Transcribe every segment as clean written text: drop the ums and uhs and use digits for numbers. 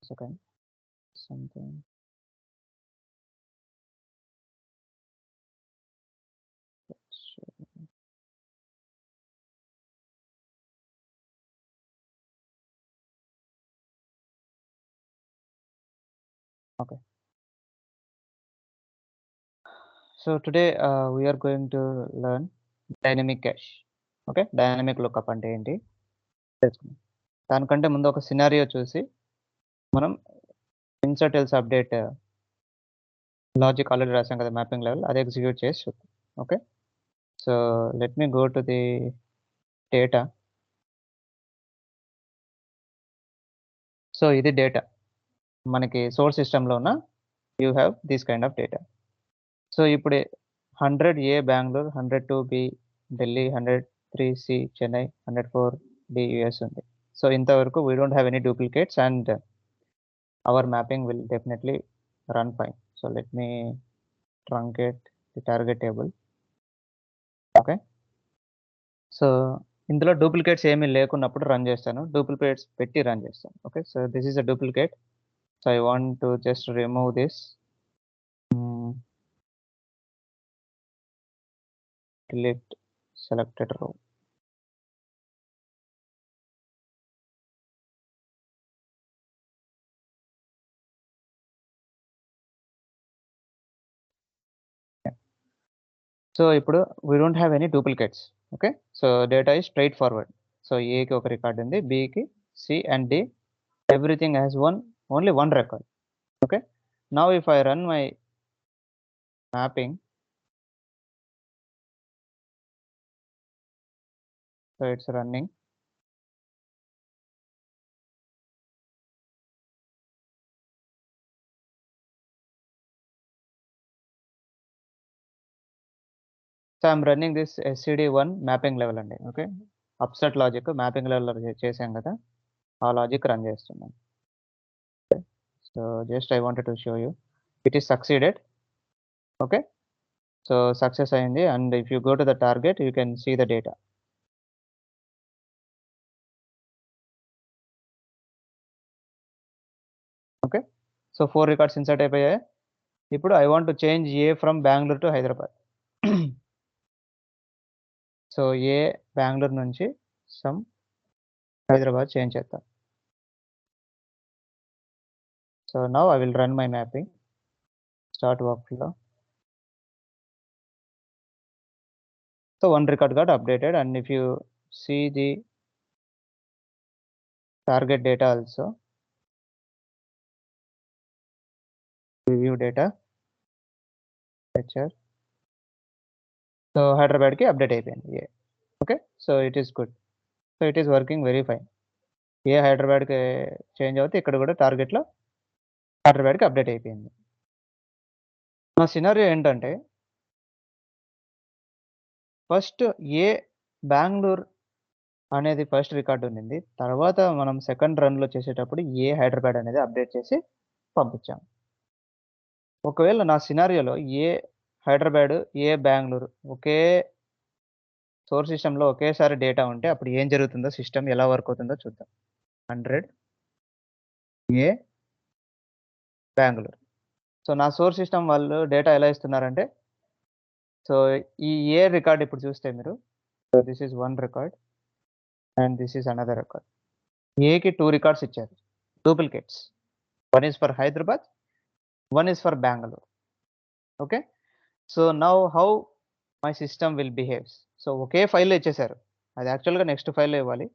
second. Something. Okay. So today we are going to learn dynamic cache. Okay, dynamic lookup అంటే ఏంటి తెలుసుకుందాం. దానికంటే ముందు ఒక సినారియో చూసి మనం insert else update logic already రాసాం కదా మ్యాపింగ్ లెవెల్ అది ఎగ్జిక్యూట్ చేసి చూద్దాం. Okay, so let me go to the data. So ఇది డేటా మనకి సోర్స్ సిస్టంలో ఉన్న you have this kind of data. So ఇప్పుడు 100 A Bengaluru, 102 B Delhi, 103 C Chennai, 104 D US ఉంది. సో ఇంతవరకు we don't have any duplicates and our mapping will definitely run fine. So let me truncate the target table. Okay, so ఇందులో duplicates ఏమీ లేకున్నప్పుడు run చేస్తాను, duplicates పెట్టి run చేస్తాను. Okay, so this is a duplicate. So I want to just remove this. delete selected row. So ఇప్పుడు we don't have any duplicates. Okay, so data is straight forward. So ఏకి ఒక record ఉంది, బికి, C and D everything has only one record. Okay, now if I run my mapping, so it's running. So I'm running this SCD1 mapping level అండి. Okay, upsert logic mapping లెవెల్లో చేసాం కదా, ఆ లాజిక్ రన్ చేస్తున్నాను. So just I wanted to show you it is succeeded. Okay, so success అయింది. And if you go to the target you can see the data. Okay, so 4 records insert అయిపోయాయి. ఇప్పుడు I want to change A from Bengaluru to Hyderabad. So A Bengaluru నుంచి some Hyderabad change చేద్దాం. So now I will run my mapping, start work flow. So 1 record got updated, and if you see the target data also, review data lecture, so Hyderabad కి update అయిపోయింది. Okay, so it is good. So it is working very fine. A హైదరాబాద్కి change అవుతే ఇక్కడ కూడా టార్గెట్లో హైదరాబాద్కి update అయిపోయింది. నా scenario ఏంటంటే ఫస్ట్ ఏ బెంగళూరు అనేది ఫస్ట్ రికార్డ్ ఉండింది, తర్వాత మనం సెకండ్ రన్లో చేసేటప్పుడు ఏ హైదరాబాద్ అనేది అప్డేట్ చేసి పంపించాం. ఒకవేళ నా సినారియోలో ఏ హైదరాబాద్, ఏ బెంగళూరు ఒకే సోర్స్ సిస్టంలో ఒకేసారి డేటా ఉంటే అప్పుడు ఏం జరుగుతుందో, సిస్టమ్ ఎలా వర్క్ అవుతుందో చూద్దాం. 100 ఏ బెంగళూరు. సో నా సోర్స్ సిస్టమ్ వాళ్ళు డేటా ఎలా ఇస్తున్నారంటే, సో ఈ ఏ రికార్డ్ ఇప్పుడు చూస్తే మీరు, so this is 1 record and this is another record. ఏకి 2 రికార్డ్స్ ఇచ్చారు, duplicates. 1 is for Hyderabad, 1 is for Bengaluru. Okay, so now how my system will behaves. సో ఒకే ఫైల్లో ఇచ్చేసారు, అది యాక్చువల్గా నెక్స్ట్ ఫైల్లో ఇవ్వాలి,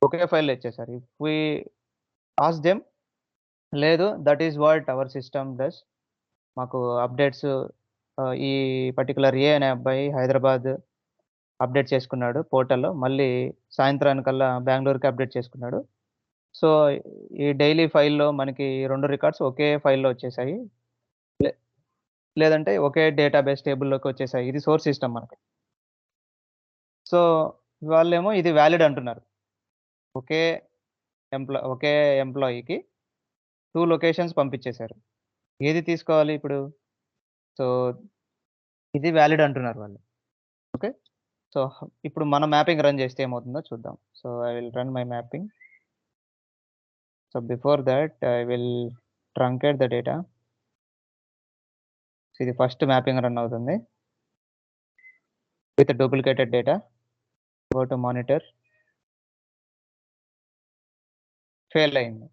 ఒకే ఫైల్లో ఇచ్చేసారు. ఇఫ్ వీ ఆస్క్ దెమ్, లేదు that is what hour system does. మాకు అప్డేట్స్ ఈ పర్టికులర్ ఏ అనే అబ్బాయి హైదరాబాద్ అప్డేట్ చేసుకున్నాడు పోర్టల్లో, మళ్ళీ సాయంత్రానికల్లా బెంగళూరుకి అప్డేట్ చేసుకున్నాడు. సో ఈ డైలీ ఫైల్లో మనకి 2 రికార్డ్స్ ఒకే ఫైల్లో వచ్చేసాయి, లేదంటే ఒకే డేటాబేస్ టేబుల్లోకి వచ్చేసాయి. ఇది సోర్స్ సిస్టమ్ మనకి. సో వాళ్ళేమో ఇది వ్యాలిడ్ అంటున్నారు. ఒకే ఒకే ఎంప్లాయీకి 2 లొకేషన్స్ పంపించేశారు. ఏది తీసుకోవాలి ఇప్పుడు? సో ఇది వ్యాలిడ్ అంటున్నారు వాళ్ళు. ఓకే, సో ఇప్పుడు మన మ్యాపింగ్ రన్ చేస్తే ఏమవుతుందో చూద్దాం. So I will run my mapping. So before that I will truncate the data. ఇది ఫస్ట్ మ్యాపింగ్ రన్ అవుతుంది with duplicated data. Go to monitor. Fail అయింది.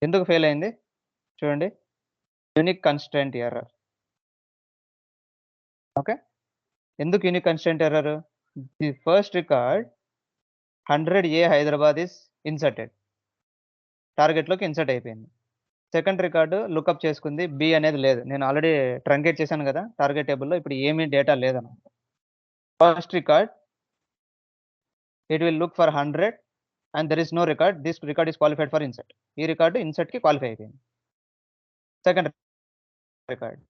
ఎందుకు ఫెయిల్ అయింది చూడండి, యూనిక్ కన్స్ట్రెంట్ ఎర్రర్. ఓకే, ఎందుకు unique constraint error? The first record 100A Hyderabad is inserted, టార్గెట్లోకి insert అయిపోయింది. Second record lookup చేసుకుంది, బి అనేది లేదు. నేను ఆల్రెడీ ట్రంకేట్ చేశాను కదా టార్గెట్ టేబుల్లో, ఇప్పుడు ఏమీ డేటా లేదన్నమాట. First record it will look for 100 and there is no record, this record is qualified for insert. ఈ రికార్డు ఇన్సర్ట్కి క్వాలిఫై అయిపోయింది. Second record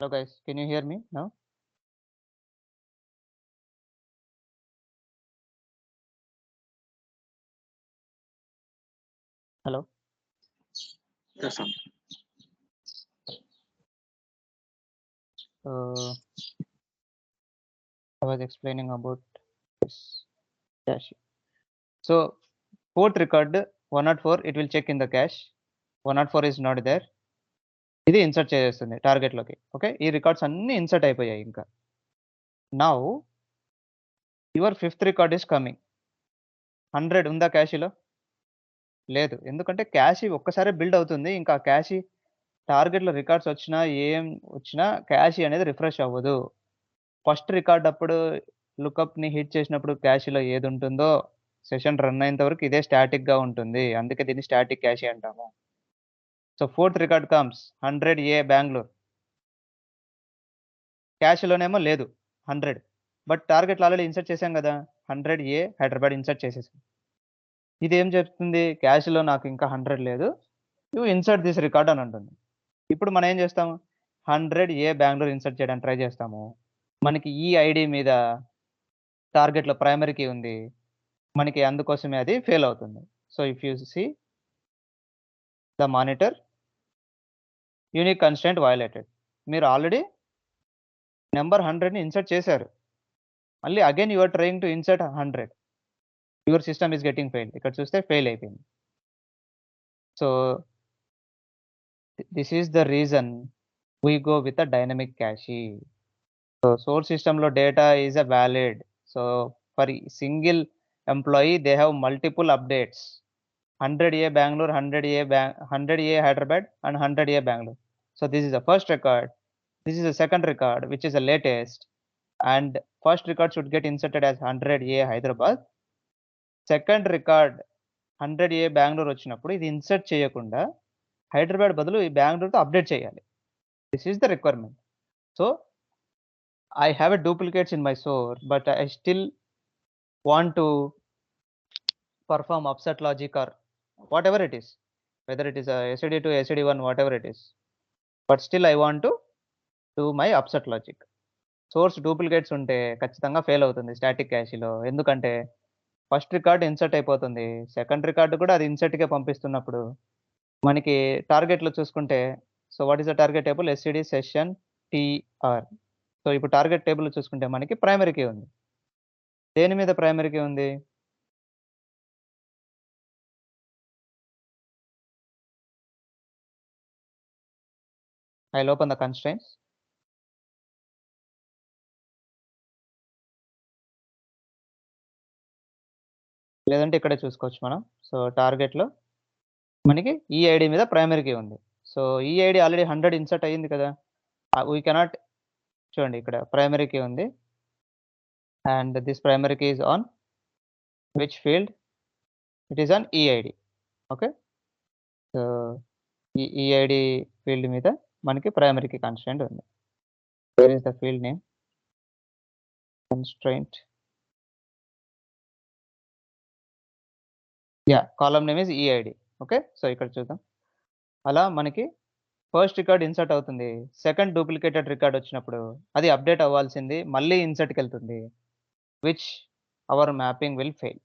Hello guys, can you hear me now? Hello. Yes, sir. I was explaining about this cache. So fourth record 104, it will check in the cache. 104 is not there. ఇది insert చేసేస్తుంది టార్గెట్లోకి. Okay, ఈ records అన్నీ insert అయిపోయాయి. ఇంకా now your fifth record is coming. 100 ఉందా క్యాషీలో? లేదు, ఎందుకంటే క్యాషీ ఒక్కసారి బిల్డ్ అవుతుంది. ఇంకా క్యాషీ టార్గెట్లో రికార్డ్స్ వచ్చినా ఏం వచ్చినా క్యాషీ అనేది రిఫ్రెష్ అవ్వదు. ఫస్ట్ రికార్డ్ అప్పుడు లుకప్ని హిట్ చేసినప్పుడు క్యాషీలో ఏది ఉంటుందో సెషన్ రన్ అయ్యేంత వరకు ఇదే స్టాటిక్గా ఉంటుంది. అందుకే దీన్ని స్టాటిక్ క్యాషీ అంటాము. So fourth record comes 100A Bengaluru. క్యాష్లోనేమో లేదు 100, బట్ టార్గెట్లో ఆల్రెడీ ఇన్సర్ట్ చేశాం కదా, 100A హైదరాబాద్ ఇన్సర్ట్ చేసేసాం. ఇది ఏం చెప్తుంది, క్యాష్లో నాకు ఇంకా 100 లేదు, యూ ఇన్సర్ట్ దిస్ రికార్డ్ అని ఉంటుంది. ఇప్పుడు మనం ఏం చేస్తాము, 100A బెంగళూరు ఇన్సర్ట్ చేయడానికి ట్రై చేస్తాము. మనకి ఈ ఐడి మీద టార్గెట్లో ప్రైమరీ కీ ఉంది, మనకి అందుకోసమే అది ఫెయిల్ అవుతుంది. So if you see the monitor, unique constraint violated. మీరు ఆల్రెడీ నెంబర్ 100ని ఇన్సర్ట్ చేశారు, మళ్ళీ again you are trying to insert 100. Your system is getting fail. ఇక్కడ చూస్తే ఫెయిల్ అయిపోయింది. So this is the reason we go with a dynamic cache. So source సిస్టంలో data is a valid. So for single employee they have multiple updates. 100A Bangalore, 100A Hyderabad, and 100A Bangalore. So this is the first record. This is the second record, which is the latest. And first record should get inserted as 100A Hyderabad. Second record 100A Bangalore వచ్చినప్పుడు ఇది insert చేయకుండా హైదరాబాద్ బదులు ఈ బెంగళూరుతో update చేయాలి. This is the requirement. So I have a duplicates in my source, but I still want to perform upset logic or whatever it is, whether it is a SED2, SED1, whatever it is. But still I want to do my upset logic. Source duplicates ఉంటే ఖచ్చితంగా fail అవుతుంది static క్యాషీలో. ఎందుకంటే first record insert అయిపోతుంది, second record కూడా అది ఇన్సర్ట్కే పంపిస్తున్నప్పుడు మనకి టార్గెట్లో చూసుకుంటే, so what is the target table, SCD session TR. So ఇప్పుడు టార్గెట్ టేబుల్ చూసుకుంటే మనకి ప్రైమరీ కీ ఉంది. దేని మీద ప్రైమరీ కీ ఉంది, I'll open the constraints. లేదంటే ఇక్కడే చూసుకోవచ్చు మనం. సో టార్గెట్లో మనకి ఈ ఐడి మీద ప్రైమరీ కీ ఉంది. సో ఈ ఐడి ఆల్రెడీ 100 ఇన్సర్ట్ అయ్యింది కదా, వీ కెనాట్, చూడండి ఇక్కడ ప్రైమరీ కీ ఉంది and this primary key is on which field, it is on EID. Okay, so ఈ ఈఐడి ఫీల్డ్ మీద మనకి ప్రైమరీ కీ కన్స్ట్రెయింట్ ఉంది. Where is the field name, constraint, yeah, column name is EID. Okay, so ఇక్కడ చూద్దాం. అలా మనకి first record insert అవుతుంది, second duplicated record వచ్చినప్పుడు అది అప్డేట్ అవ్వాల్సింది మళ్ళీ ఇన్సర్ట్కి వెళ్తుంది, which our mapping will fail.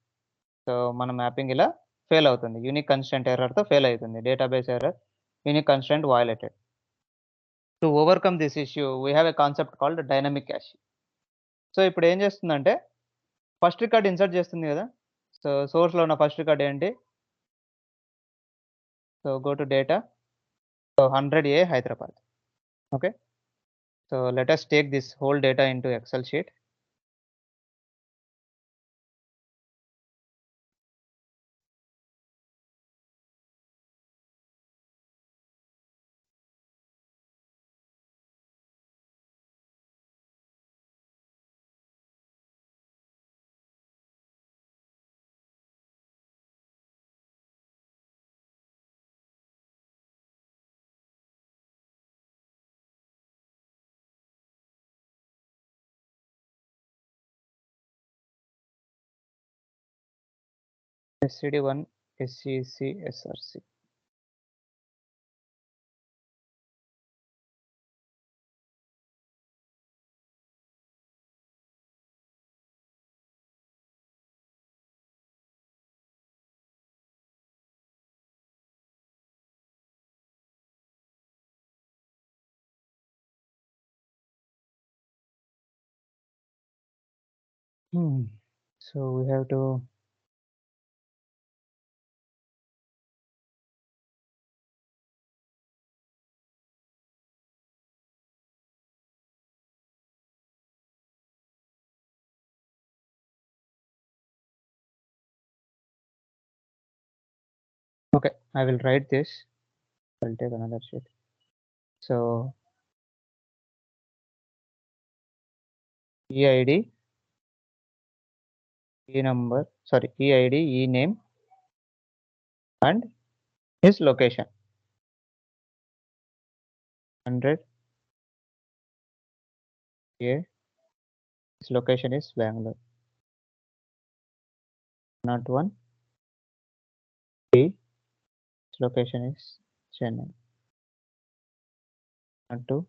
So మన మ్యాపింగ్ ఇలా ఫెయిల్ అవుతుంది, యూనిక్ కన్స్టెంట్ ఎర్రర్తో ఫెయిల్ అవుతుంది, database error, unique constant violated. To overcome this issue we have a concept called dynamic cache. So ఇప్పుడు ఏం చేస్తుందంటే ఫస్ట్ రికార్డ్ ఇన్సర్ట్ చేస్తుంది కదా, సో సోర్స్లో ఉన్న ఫస్ట్ రికార్డ్ ఏంటి, so go to data, so 100A Hyderabad. Okay, so let us take this whole data into Excel sheet. SCD1, SCC, SRC. So we have to okay, I will write this. I'll take another sheet. So EID, E number, sorry, EID, E name, and his location. 100 A. His location is Bangalore. Not 1 B. His location is Chennai. Not 2.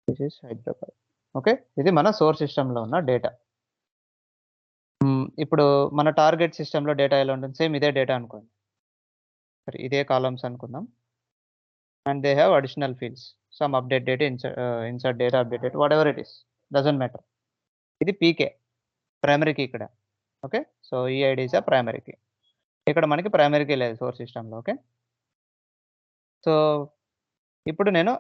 This is Hyderabad. Okay, ఇది మన source సిస్టంలో ఉన్న data. ఇప్పుడు మన target సిస్టంలో data ఎలా ఉంటుంది? Same ఇదే డేటా అనుకోండి. సరే, ఇదే కాలమ్స్ అనుకుందాం. And they have additional fields. Some update data, insert data, update data, whatever it is, doesn't matter. ఇది పీకే, ప్రైమరీ కీ ఇక్కడ. Okay, so EID is a primary key. ఇక్కడ మనకి primary key లేదు source సిస్టంలో. Okay, so ఇప్పుడు నేను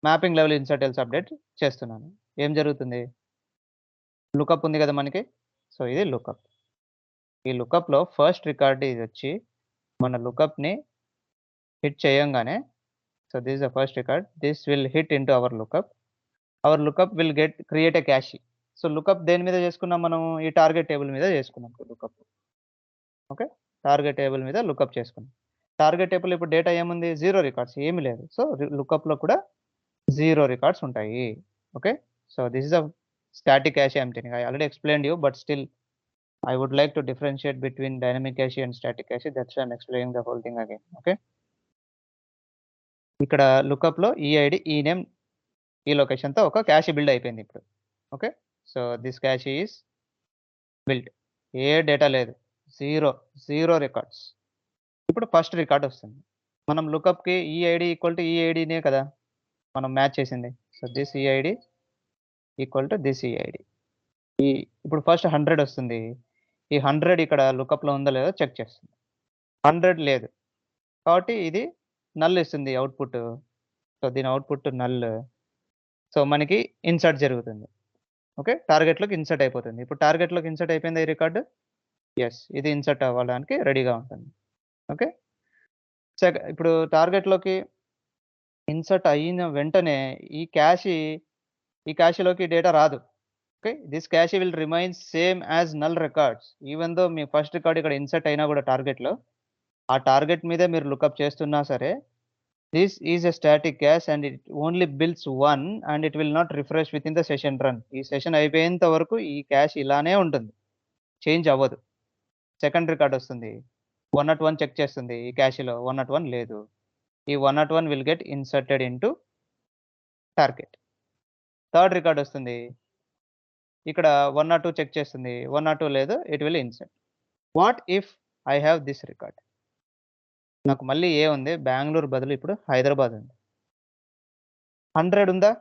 mapping level insert else update చేస్తున్నాను. ఏం జరుగుతుంది? లుకప్ ఉంది కదా మనకి. సో ఇది లుకప్. ఈ లుకప్లో ఫస్ట్ రికార్డ్ ఇది వచ్చి మన లుకప్ని హిట్ చేయంగానే, so this is the first record, this will hit into our lookup. Our lookup will create a cache. So lookup దేని మీద చేసుకున్నాం మనం? ఈ టార్గెట్ టేబుల్ మీద చేసుకున్నాం లుకప్. ఓకే, టార్గెట్ టేబుల్ మీద లుకప్ చేసుకున్నాం. టార్గెట్ టేబుల్ ఇప్పుడు డేటా ఏముంది? 0 రికార్డ్స్, ఏమీ లేదు. సో లుకప్లో కూడా 0 రికార్డ్స్ ఉంటాయి. Okay, so this is a static cache I'm telling. I already explained you, but still I would like to differentiate between dynamic cache and static cache. That's why I'm explaining the whole thing again. Okay, ఇక్కడ లుకప్లో EID, ఈ name, ఈ లొకేషన్తో ఒక cash build అయిపోయింది ఇప్పుడు. Okay, so this cash is build. A data లేదు, zero records. ఇప్పుడు first record వస్తుంది. మనం లుకప్కి ఈఐడి ఈక్వల్ టు ఈఐడినే కదా మనం మ్యాచ్ చేసింది. So this EID equal to this EID. ఇప్పుడు ఫస్ట్ 100 వస్తుంది. ఈ 100 ఇక్కడ లుకప్లో ఉందో లేదో చెక్ చేస్తుంది. 100 లేదు కాబట్టి ఇది నల్ ఇస్తుంది అవుట్పుట్. సో దీని అవుట్పుట్ నల్. సో మనకి ఇన్సర్ట్ జరుగుతుంది. ఓకే, టార్గెట్లోకి ఇన్సర్ట్ అయిపోతుంది. ఇప్పుడు టార్గెట్లోకి ఇన్సర్ట్ అయిపోయింది ఈ రికార్డు. ఎస్, ఇది ఇన్సర్ట్ అవ్వడానికి రెడీగా ఉంటుంది. ఓకే, ఇప్పుడు టార్గెట్లోకి ఇన్సర్ట్ అయిన వెంటనే ఈ క్యాష్లోకి డేటా రాదు. Okay, this cash will remain same as null records. Even though me first record ఇక్కడ ఇన్సర్ట్ అయినా కూడా టార్గెట్లో, ఆ టార్గెట్ మీదే మీరు లుకప్ చేస్తున్నా సరే, this is a static cash and it only builds 1 and it will not refresh with in the session run. ఈ session అయిపోయేంత వరకు ఈ క్యాష్ ఇలానే ఉంటుంది, చేంజ్ అవ్వదు. సెకండ్ రికార్డ్ వస్తుంది, 101 చెక్ చేస్తుంది. ఈ క్యాష్లో 101 లేదు. ఈ 101 will get inserted in to target. Third record వస్తుంది, ఇక్కడ 102 చెక్ చేస్తుంది, 102 లేదు, it will insert. What if I have this record? నాకు మళ్ళీ ఏ ఉంది, బెంగళూరు బదులు ఇప్పుడు హైదరాబాద్ ఉంది. 100 ఉందా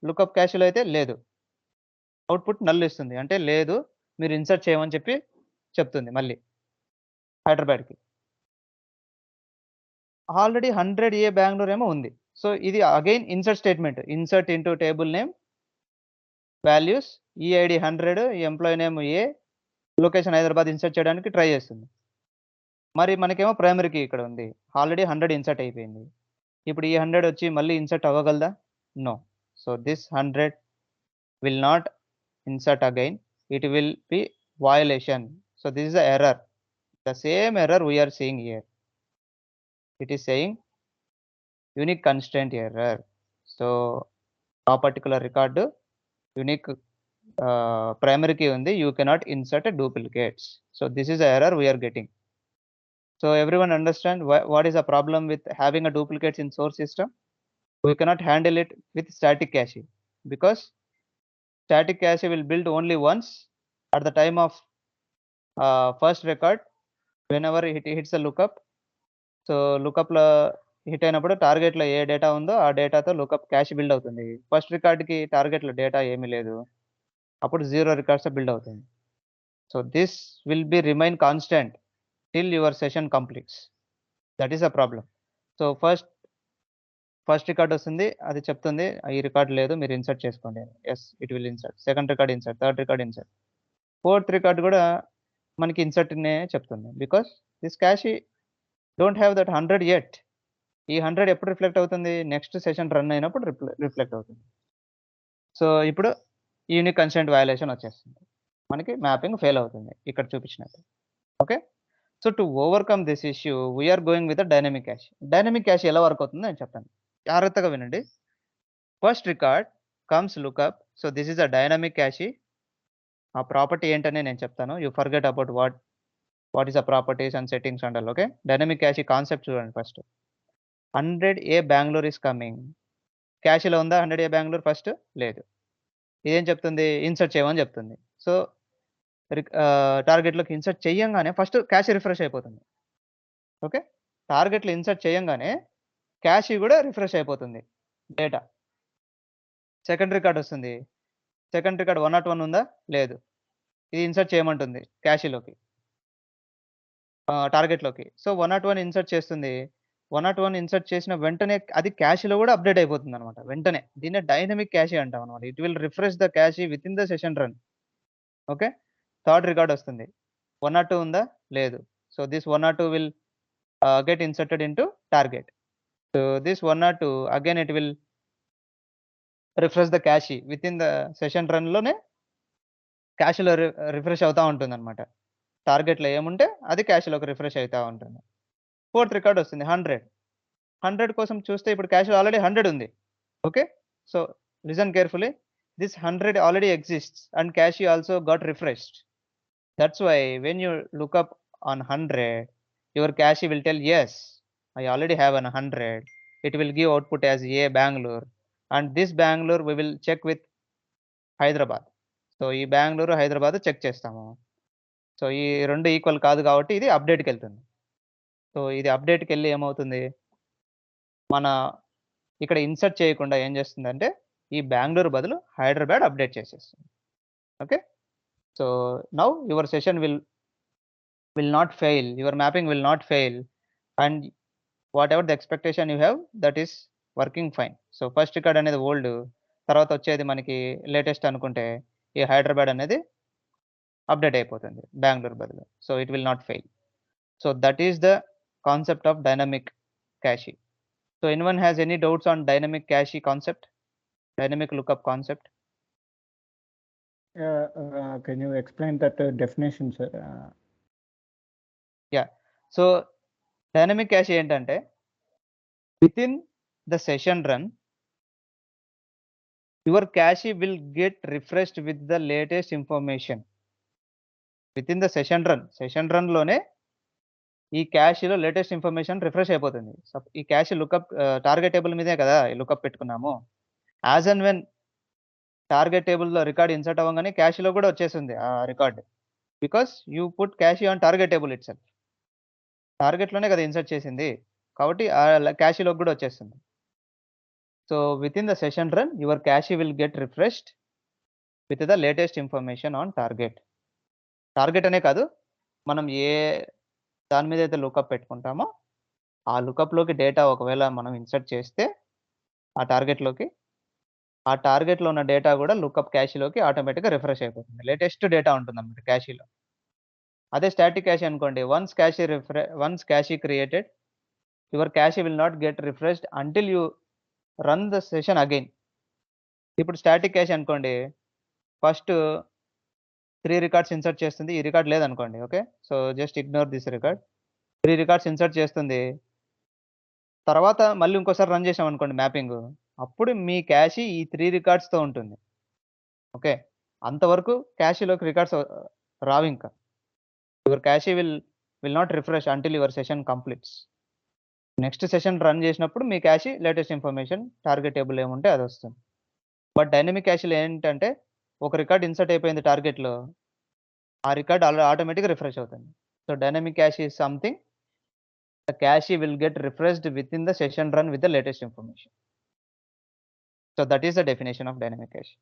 లుకప్ క్యాష్లో? అయితే లేదు. అవుట్పుట్ నల్ ఇస్తుంది, అంటే లేదు, మీరు ఇన్సర్ట్ చేయమని చెప్పి చెప్తుంది మళ్ళీ హైదరాబాద్కి. ఆల్రెడీ 100 ఏ బెంగళూరు ఏమో ఉంది. సో ఇది again insert statement. Insert into table name values, EID 100, employee name A, location Hyderabad insert చేయడానికి ట్రై చేస్తుంది. మరి మనకేమో ప్రైమరీకి ఇక్కడ ఉంది, ఆల్రెడీ 100 ఇన్సర్ట్ అయిపోయింది. ఇప్పుడు ఈ 100 వచ్చి మళ్ళీ ఇన్సర్ట్ అవ్వగలదా? No. So this 100 will not insert again. It will be violation. So this is the error, the same error we are seeing here. It is saying unique constraint error. So ఆ particular record unique primary key ఉంది, you cannot insert a duplicates. So this is the error we are getting. So everyone understand what is the problem with having a duplicates in source system? We cannot handle it with static cache, because static cache will build only once at the time of first record whenever it hits a lookup. So lookup hit అయినప్పుడు టార్గెట్‌లో ఏ data ఉందో ఆ డేటాతో lookup cash build అవుతుంది. First రికార్డ్‌కి టార్గెట్‌లో data ఏమీ లేదు. అప్పుడు 0 records build అవుతుంది. So this will be remain constant till your session completes. That is the problem. So first record వస్తుంది. అది చెప్తుంది ఈ రికార్డ్ లేదు మీరు ఇన్సర్ట్ చేసుకోండి. Yes it will insert. Second record insert. Third record insert. Fourth record కూడా మనకి ఇన్సర్ట్‌నే చెప్తుంది. Because this cache don't have that 100 yet. ఈ 100 ఎప్పుడు రిఫ్లెక్ట్ అవుతుంది? నెక్స్ట్ సెషన్ రన్ అయినప్పుడు రిఫ్లెక్ట్ అవుతుంది. సో ఇప్పుడు యూనిక్ కన్స్ట్రెయింట్ వయలేషన్ వచ్చేస్తుంది. మనకి మ్యాపింగ్ ఫెయిల్ అవుతుంది. ఇక్కడ చూపించినట్టు. Okay. So to overcome this issue we are going with dynamic cache. Dynamic cache ఎలా వర్క్ అవుతుందో నేను చెప్తాను. జాగ్రత్తగా వినండి. First record comes lookup. So this is a dynamic cache. ఆ ప్రాపర్టీ ఏంటని నేను చెప్తాను. You forget about what is the properties and settings and all. Okay. Dynamic cache concept చూడండి ఫస్ట్. 100 Bengaluru is coming. క్యాష్‌లో ఉందా 100 బెంగుళూరు ఫస్ట్? లేదు. ఇదేం చెప్తుంది? ఇన్సర్ట్ చేయమని చెప్తుంది. సో టార్గెట్‌లోకి ఇన్సర్ట్ చేయంగానే ఫస్ట్ క్యాష్ రిఫ్రెష్ అయిపోతుంది. ఓకే. టార్గెట్‌లో ఇన్సర్ట్ చేయంగానే క్యాష్ కూడా రిఫ్రెష్ అయిపోతుంది డేటా. సెకండ్ రికార్డ్ వస్తుంది. సెకండ్ రికార్డ్ 101 ఉందా? లేదు. ఇది ఇన్సర్ట్ చేయమంటుంది క్యాష్‌లోకి. టార్గెట్‌లోకి. సో 101 ఇన్సర్ట్ చేస్తుంది. 101 ఇన్సర్ట్ చేసిన వెంటనే అది క్యాష్‌లో కూడా అప్‌డేట్ అయిపోతుందన్నమాట. వెంటనే. దీన్నే డైనమిక్ క్యాష్ అంటాం అన్నమాట. It will refresh the cash within the session run. Okay. Third record వస్తుంది. 102 ఉందా? లేదు. So this 102 will get inserted into target. So this 102 again it will refresh the cache within the session run లోనే క్యాష్‌లో refresh అవుతా ఉంటుందన్నమాట. టార్గెట్‌లో ఏముంటే అది క్యాష్‌లోకి refresh అయితా ఉంటుంది. ఫోర్త్ రికార్డ్ వస్తుంది 100. 100 కోసం చూస్తే ఇప్పుడు క్యాష్‌లో ఆల్రెడీ 100 ఉంది. Okay. So listen carefully. This 100 already exists and cache also got refreshed. That's why when you look up on 100, your cache will tell, yes, I already have an 100. It will give output as A Bangalore. And this Bangalore we will check with Hyderabad. So ఈ Bengaluru, Hyderabad check చేస్తాము. So ఈ 2 equal కాదు కాబట్టి ఇది అప్‌డేట్‌కెళ్తుంది. So ఇది అప్‌డేట్‌కెళ్ళి ఏమవుతుంది? మన ఇక్కడ ఇన్సర్ట్ చేయకుండా ఏం చేస్తుందంటే ఈ బెంగుళూరు బదులు హైదరాబాద్ అప్‌డేట్ చేసేస్తుంది. Okay. So now your session will not fail. Your mapping will not fail. And whatever the expectation you have, that is working fine. So first record అనేది ఓల్డ్. తర్వాత వచ్చేది మనకి లేటెస్ట్ అనుకుంటే ఈ హైదరాబాద్ అనేది అప్‌డేట్ అయిపోతుంది బెంగుళూరు బదులు. So it will not fail. So that is the concept of dynamic cache. So anyone has any doubts on dynamic cache concept? Dynamic lookup concept? Can you explain that definition, sir? Yeah! So dynamic cache ఏంటంటే within the session run your cache will get refreshed with the latest information. Within the session రన్‌లోనే ఈ క్యాష్‌లో latest information refresh అయిపోతుంది. ఈ cash lookup target table మీదే కదా lookup పెట్టుకున్నాము. As and when target టేబుల్‌లో రికార్డ్ ఇన్సర్ట్ అవ్వంగానే క్యాష్‌లో కూడా వచ్చేస్తుంది ఆ record. Because you put cache on target table itself. టార్గెట్‌లోనే కదా ఇన్సర్ట్ చేసింది. కాబట్టి క్యాష్‌లోకి కూడా వచ్చేస్తుంది. So within the session run your cache will get refreshed with the latest information on target. Target అనే కాదు, మనం ఏ దాని మీద అయితే లుకప్ పెట్టుకుంటామో ఆ లుకప్‌లోకి డేటా ఒకవేళ మనం ఇన్సర్ట్ చేస్తే ఆ టార్గెట్‌లోకి ఆ టార్గెట్‌లో ఉన్న డేటా కూడా లుకప్ క్యాష్‌లోకి ఆటోమేటిక్‌గా రిఫ్రెష్ అయిపోతుంది. లేటెస్ట్ డేటా ఉంటుందన్నమాట క్యాష్‌లో. అదే స్టాటిక్ క్యాష్ అనుకోండి. Once cash created your cache will not get refreshed until you run the session again. ఇప్పుడు స్టాటిక్ క్యాష్ అనుకోండి. ఫస్ట్ 3 రికార్డ్స్ ఇన్సర్ట్ చేస్తుంది. ఈ రికార్డ్ లేదనుకోండి. Okay. So just ignore this record. 3 records insert చేస్తుంది. తర్వాత మళ్ళీ ఇంకోసారి రన్ చేసామనుకోండి మ్యాపింగు. అప్పుడు మీ క్యాష్ ఈ 3 రికార్డ్స్‌తో ఉంటుంది. ఓకే. అంతవరకు క్యాష్‌లోకి రికార్డ్స్ రావింకా. Your cache will not refresh until your session completes. Next session run చేసినప్పుడు మీ cache latest information target table ఏముంటే అదొస్తుంది. బట్ డైనమిక్ క్యాష్‌లో ఏంటంటే ఒక రికార్డ్ ఇన్సర్ట్ అయిపోయింది టార్గెట్‌లో. ఆ రికార్డ్ ఆటోమేటిక్‌గా రిఫ్రెష్ అవుతుంది. So dynamic cache is something the cache will get refreshed within the session run with the latest information. So that is the definition of dynamic cache.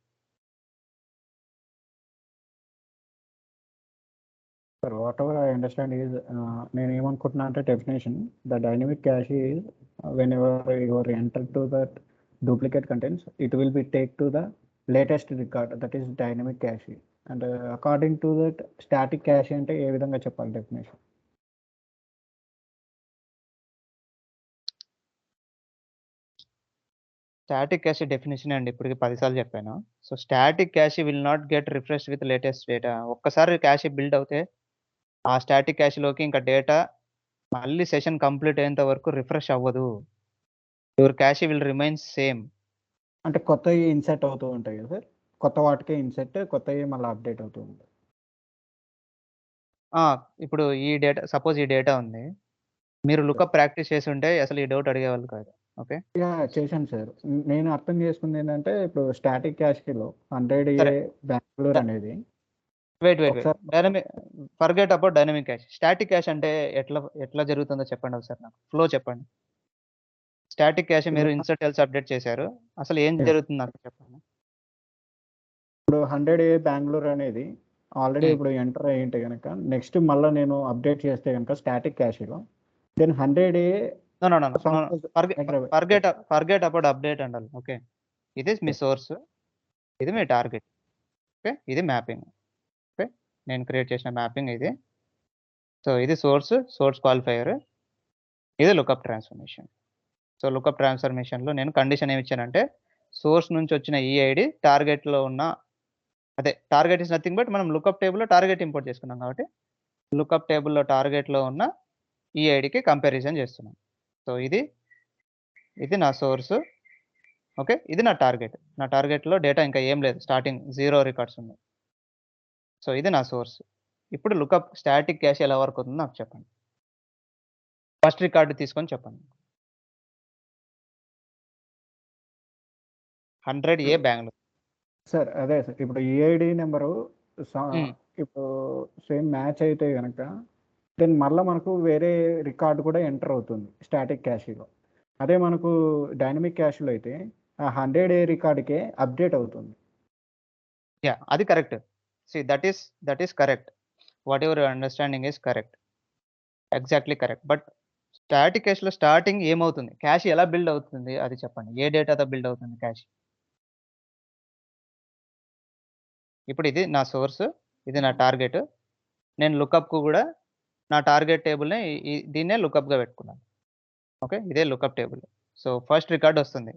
Sir, whatever I understand is, నేను ఏమనుకుంటున్నా అంటే definition the dynamic cash is when ever your enter to that duplicate contents it will B take to the latest record that is dynamic cash. And according to that static cash అంటే ఏ విధంగా చెప్పాలి definition? Static cash definition అండి ఇప్పటికి 10 సార్లు చెప్పాను. So static cash will not get refresh with latest data. ఒక్కసారి cash build అవుతే ఆ స్టాటిక్ క్యాష్‌లోకి ఇంకా డేటా మళ్ళీ సెషన్ కంప్లీట్ అయ్యేంత వరకు రిఫ్రెష్ అవ్వదు. Your cache will remains same. అంటే కొత్తవి ఇన్సెట్ అవుతూ ఉంటాయి కదా సార్? కొత్త వాటికే ఇన్సెట్, కొత్తవి మళ్ళీ అప్డేట్ అవుతూ ఉంటాయి. ఇప్పుడు ఈ డేటా సపోజ్ ఈ డేటా ఉంది. మీరు లుకప్ ప్రాక్టీస్ చేసి ఉంటే అసలు ఈ డౌట్ అడిగేవాళ్ళు కాదు. ఓకే. చేశాను సార్. నేను అర్థం చేసుకుంది ఏంటంటే ఇప్పుడు స్టాటిక్ క్యాష్‌లో 100 సరే. బెంగుళూరు అనేది వెయిట్. ఒకసారి forget about dynamic cash. Static cash అంటే ఎట్లా జరుగుతుందో చెప్పండి ఒకసారి నాకు. ఫ్లో చెప్పండి. స్టాటిక్ క్యాష్ మీరు ఇన్సర్ట్ ఎల్స్ అప్డేట్ చేశారు. అసలు ఏం జరుగుతుంది నాకు చెప్పండి. ఇప్పుడు 100 బెంగుళూరు అనేది ఆల్రెడీ ఇప్పుడు ఎంటర్ అయ్యింటే గనక నెక్స్ట్ మళ్ళీ నేను అప్డేట్ చేస్తే గనక స్టాటిక్ క్యాష్‌లో దెన్ 100 ఫర్గెట్ అబౌట్ అప్డేట్ అండాలి. ఓకే. ఇది మీ సోర్స్. ఇది మీ టార్గెట్. ఓకే. ఇది మ్యాపింగ్. ఓకే. నేను క్రియేట్ చేసిన మ్యాపింగ్ ఇది. సో ఇది సోర్స్ క్వాలిఫైయర్. ఇది లుకప్ ట్రాన్స్ఫర్మేషన్. సో లుకప్ ట్రాన్స్ఫర్మేషన్‌లో నేను కండిషన్ ఏమి ఇచ్చానంటే సోర్స్ నుంచి వచ్చిన ఈఐడి టార్గెట్‌లో ఉన్న టార్గెట్ ఇస్ నథింగ్ బట్ మనం లుకప్ టేబుల్‌లో టార్గెట్ ఇంపోర్ట్ చేసుకున్నాం కాబట్టి లుకప్ టేబుల్‌లో టార్గెట్‌లో ఉన్న ఈఐడికి కంపారిజన్ చేస్తున్నాం. సో ఇది నా సోర్స్. ఓకే. ఇది నా టార్గెట్. నా టార్గెట్‌లో డేటా ఇంకా ఏం లేదు. స్టార్టింగ్ 0 రికార్డ్స్ ఉన్నాయి. సో ఇది నా సోర్స్. ఇప్పుడు లుకప్ స్టాటిక్ క్యాష్ ఎలా వర్క్ అవుతుందో నాకు చెప్పండి. ఫస్ట్ రికార్డ్ తీసుకొని చెప్పండి. 100 బెంగుళూరు. సార్ అదే సార్. ఇప్పుడు ఈఐడి నెంబరు ఇప్పుడు సేమ్ మ్యాచ్ అయితే గనక దెన్ మళ్ళీ మనకు వేరే రికార్డు కూడా ఎంటర్ అవుతుంది స్టాటిక్ క్యాష్‌లో. అదే మనకు డైనమిక్ క్యాష్‌లో అయితే ఆ 100 రికార్డ్‌కే అప్డేట్ అవుతుంది. అది correct. That is correct. Whatever your understanding is correct. Exactly correct. But static క్యాష్‌లో స్టార్టింగ్ ఏమవుతుంది? క్యాష్ ఎలా బిల్డ్ అవుతుంది అది చెప్పండి. ఏ డేటాతో బిల్డ్ అవుతుంది క్యాష్? ఇప్పుడు ఇది నా సోర్స్. ఇది నా టార్గెట్. నేను లుకప్‌కు కూడా నా టార్గెట్ టేబుల్‌ని దీన్నే లుకప్‌గా పెట్టుకున్నాను. ఓకే. ఇదే lookup table. So first record వస్తుంది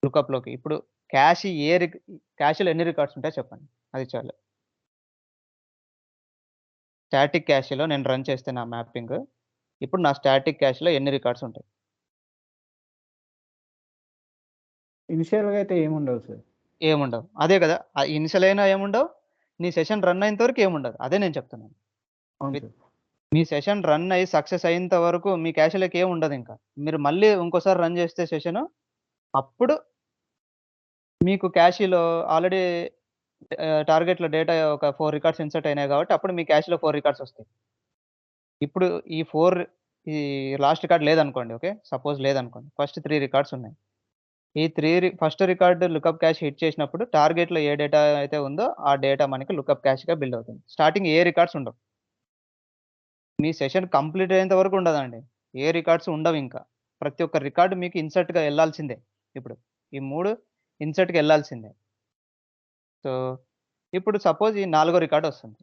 లుకప్‌లోకి. ఇప్పుడు క్యాష్‌లో ఎన్ని రికార్డ్స్ ఉంటాయో చెప్పండి. అది చాలు. స్టాటిక్ క్యాష్‌లో నేను రన్ చేస్తే నా మ్యాపింగ్. ఇప్పుడు నా స్టాటిక్ క్యాష్‌లో ఎన్ని రికార్డ్స్ ఉంటాయి? ఇనిషియల్‌గా అయితే ఏముండవు సార్. ఏముండవు. అదే కదా! ఇనిషియల్ అయినా ఏముండవు. నీ సెషన్ రన్ అయ్యేంత వరకు ఏముండదు. అదే నేను చెప్తున్నాను. అవును సార్. మీ సెషన్ రన్ అయ్యి సక్సెస్ అయ్యేంత వరకు మీ క్యాష్‌లోకి ఏమి ఉండదింకా. మీరు మళ్ళీ ఇంకోసారి రన్ చేస్తే సెషను అప్పుడు మీకు క్యాష్‌లో ఆల్రెడీ టార్గెట్‌లో డేటా ఒక 4 రికార్డ్స్ ఇన్సర్ట్ అయినాయి కాబట్టి అప్పుడు మీ క్యాష్‌లో 4 రికార్డ్స్ వస్తాయి. ఇప్పుడు ఈ లాస్ట్ రికార్డ్ లేదనుకోండి. ఓకే. సపోజ్ లేదనుకోండి. ఫస్ట్ 3 రికార్డ్స్ ఉన్నాయి. ఈ first record lookup cash hit చేసినప్పుడు టార్గెట్‌లో ఏ డేటా అయితే ఉందో ఆ డేటా మనకి లుకప్ క్యాష్‌గా బిల్డ్ అవుతుంది. స్టార్టింగ్ ఏ రికార్డ్స్ ఉండవు. మీ సెషన్ కంప్లీట్ అయ్యేంత వరకు ఉండదండి. ఏ రికార్డ్స్ ఉండవింకా. ప్రతి ఒక్క రికార్డ్ మీకు ఇన్సర్ట్‌గా ఎళ్ళాల్సిందే. ఇప్పుడు ఈ 3 ఇన్సర్ట్‌కి ఎళ్ళాల్సిందే. సో, ఇప్పుడు సపోజ్ ఈ నాలుగో రికార్డ్ వస్తుంది.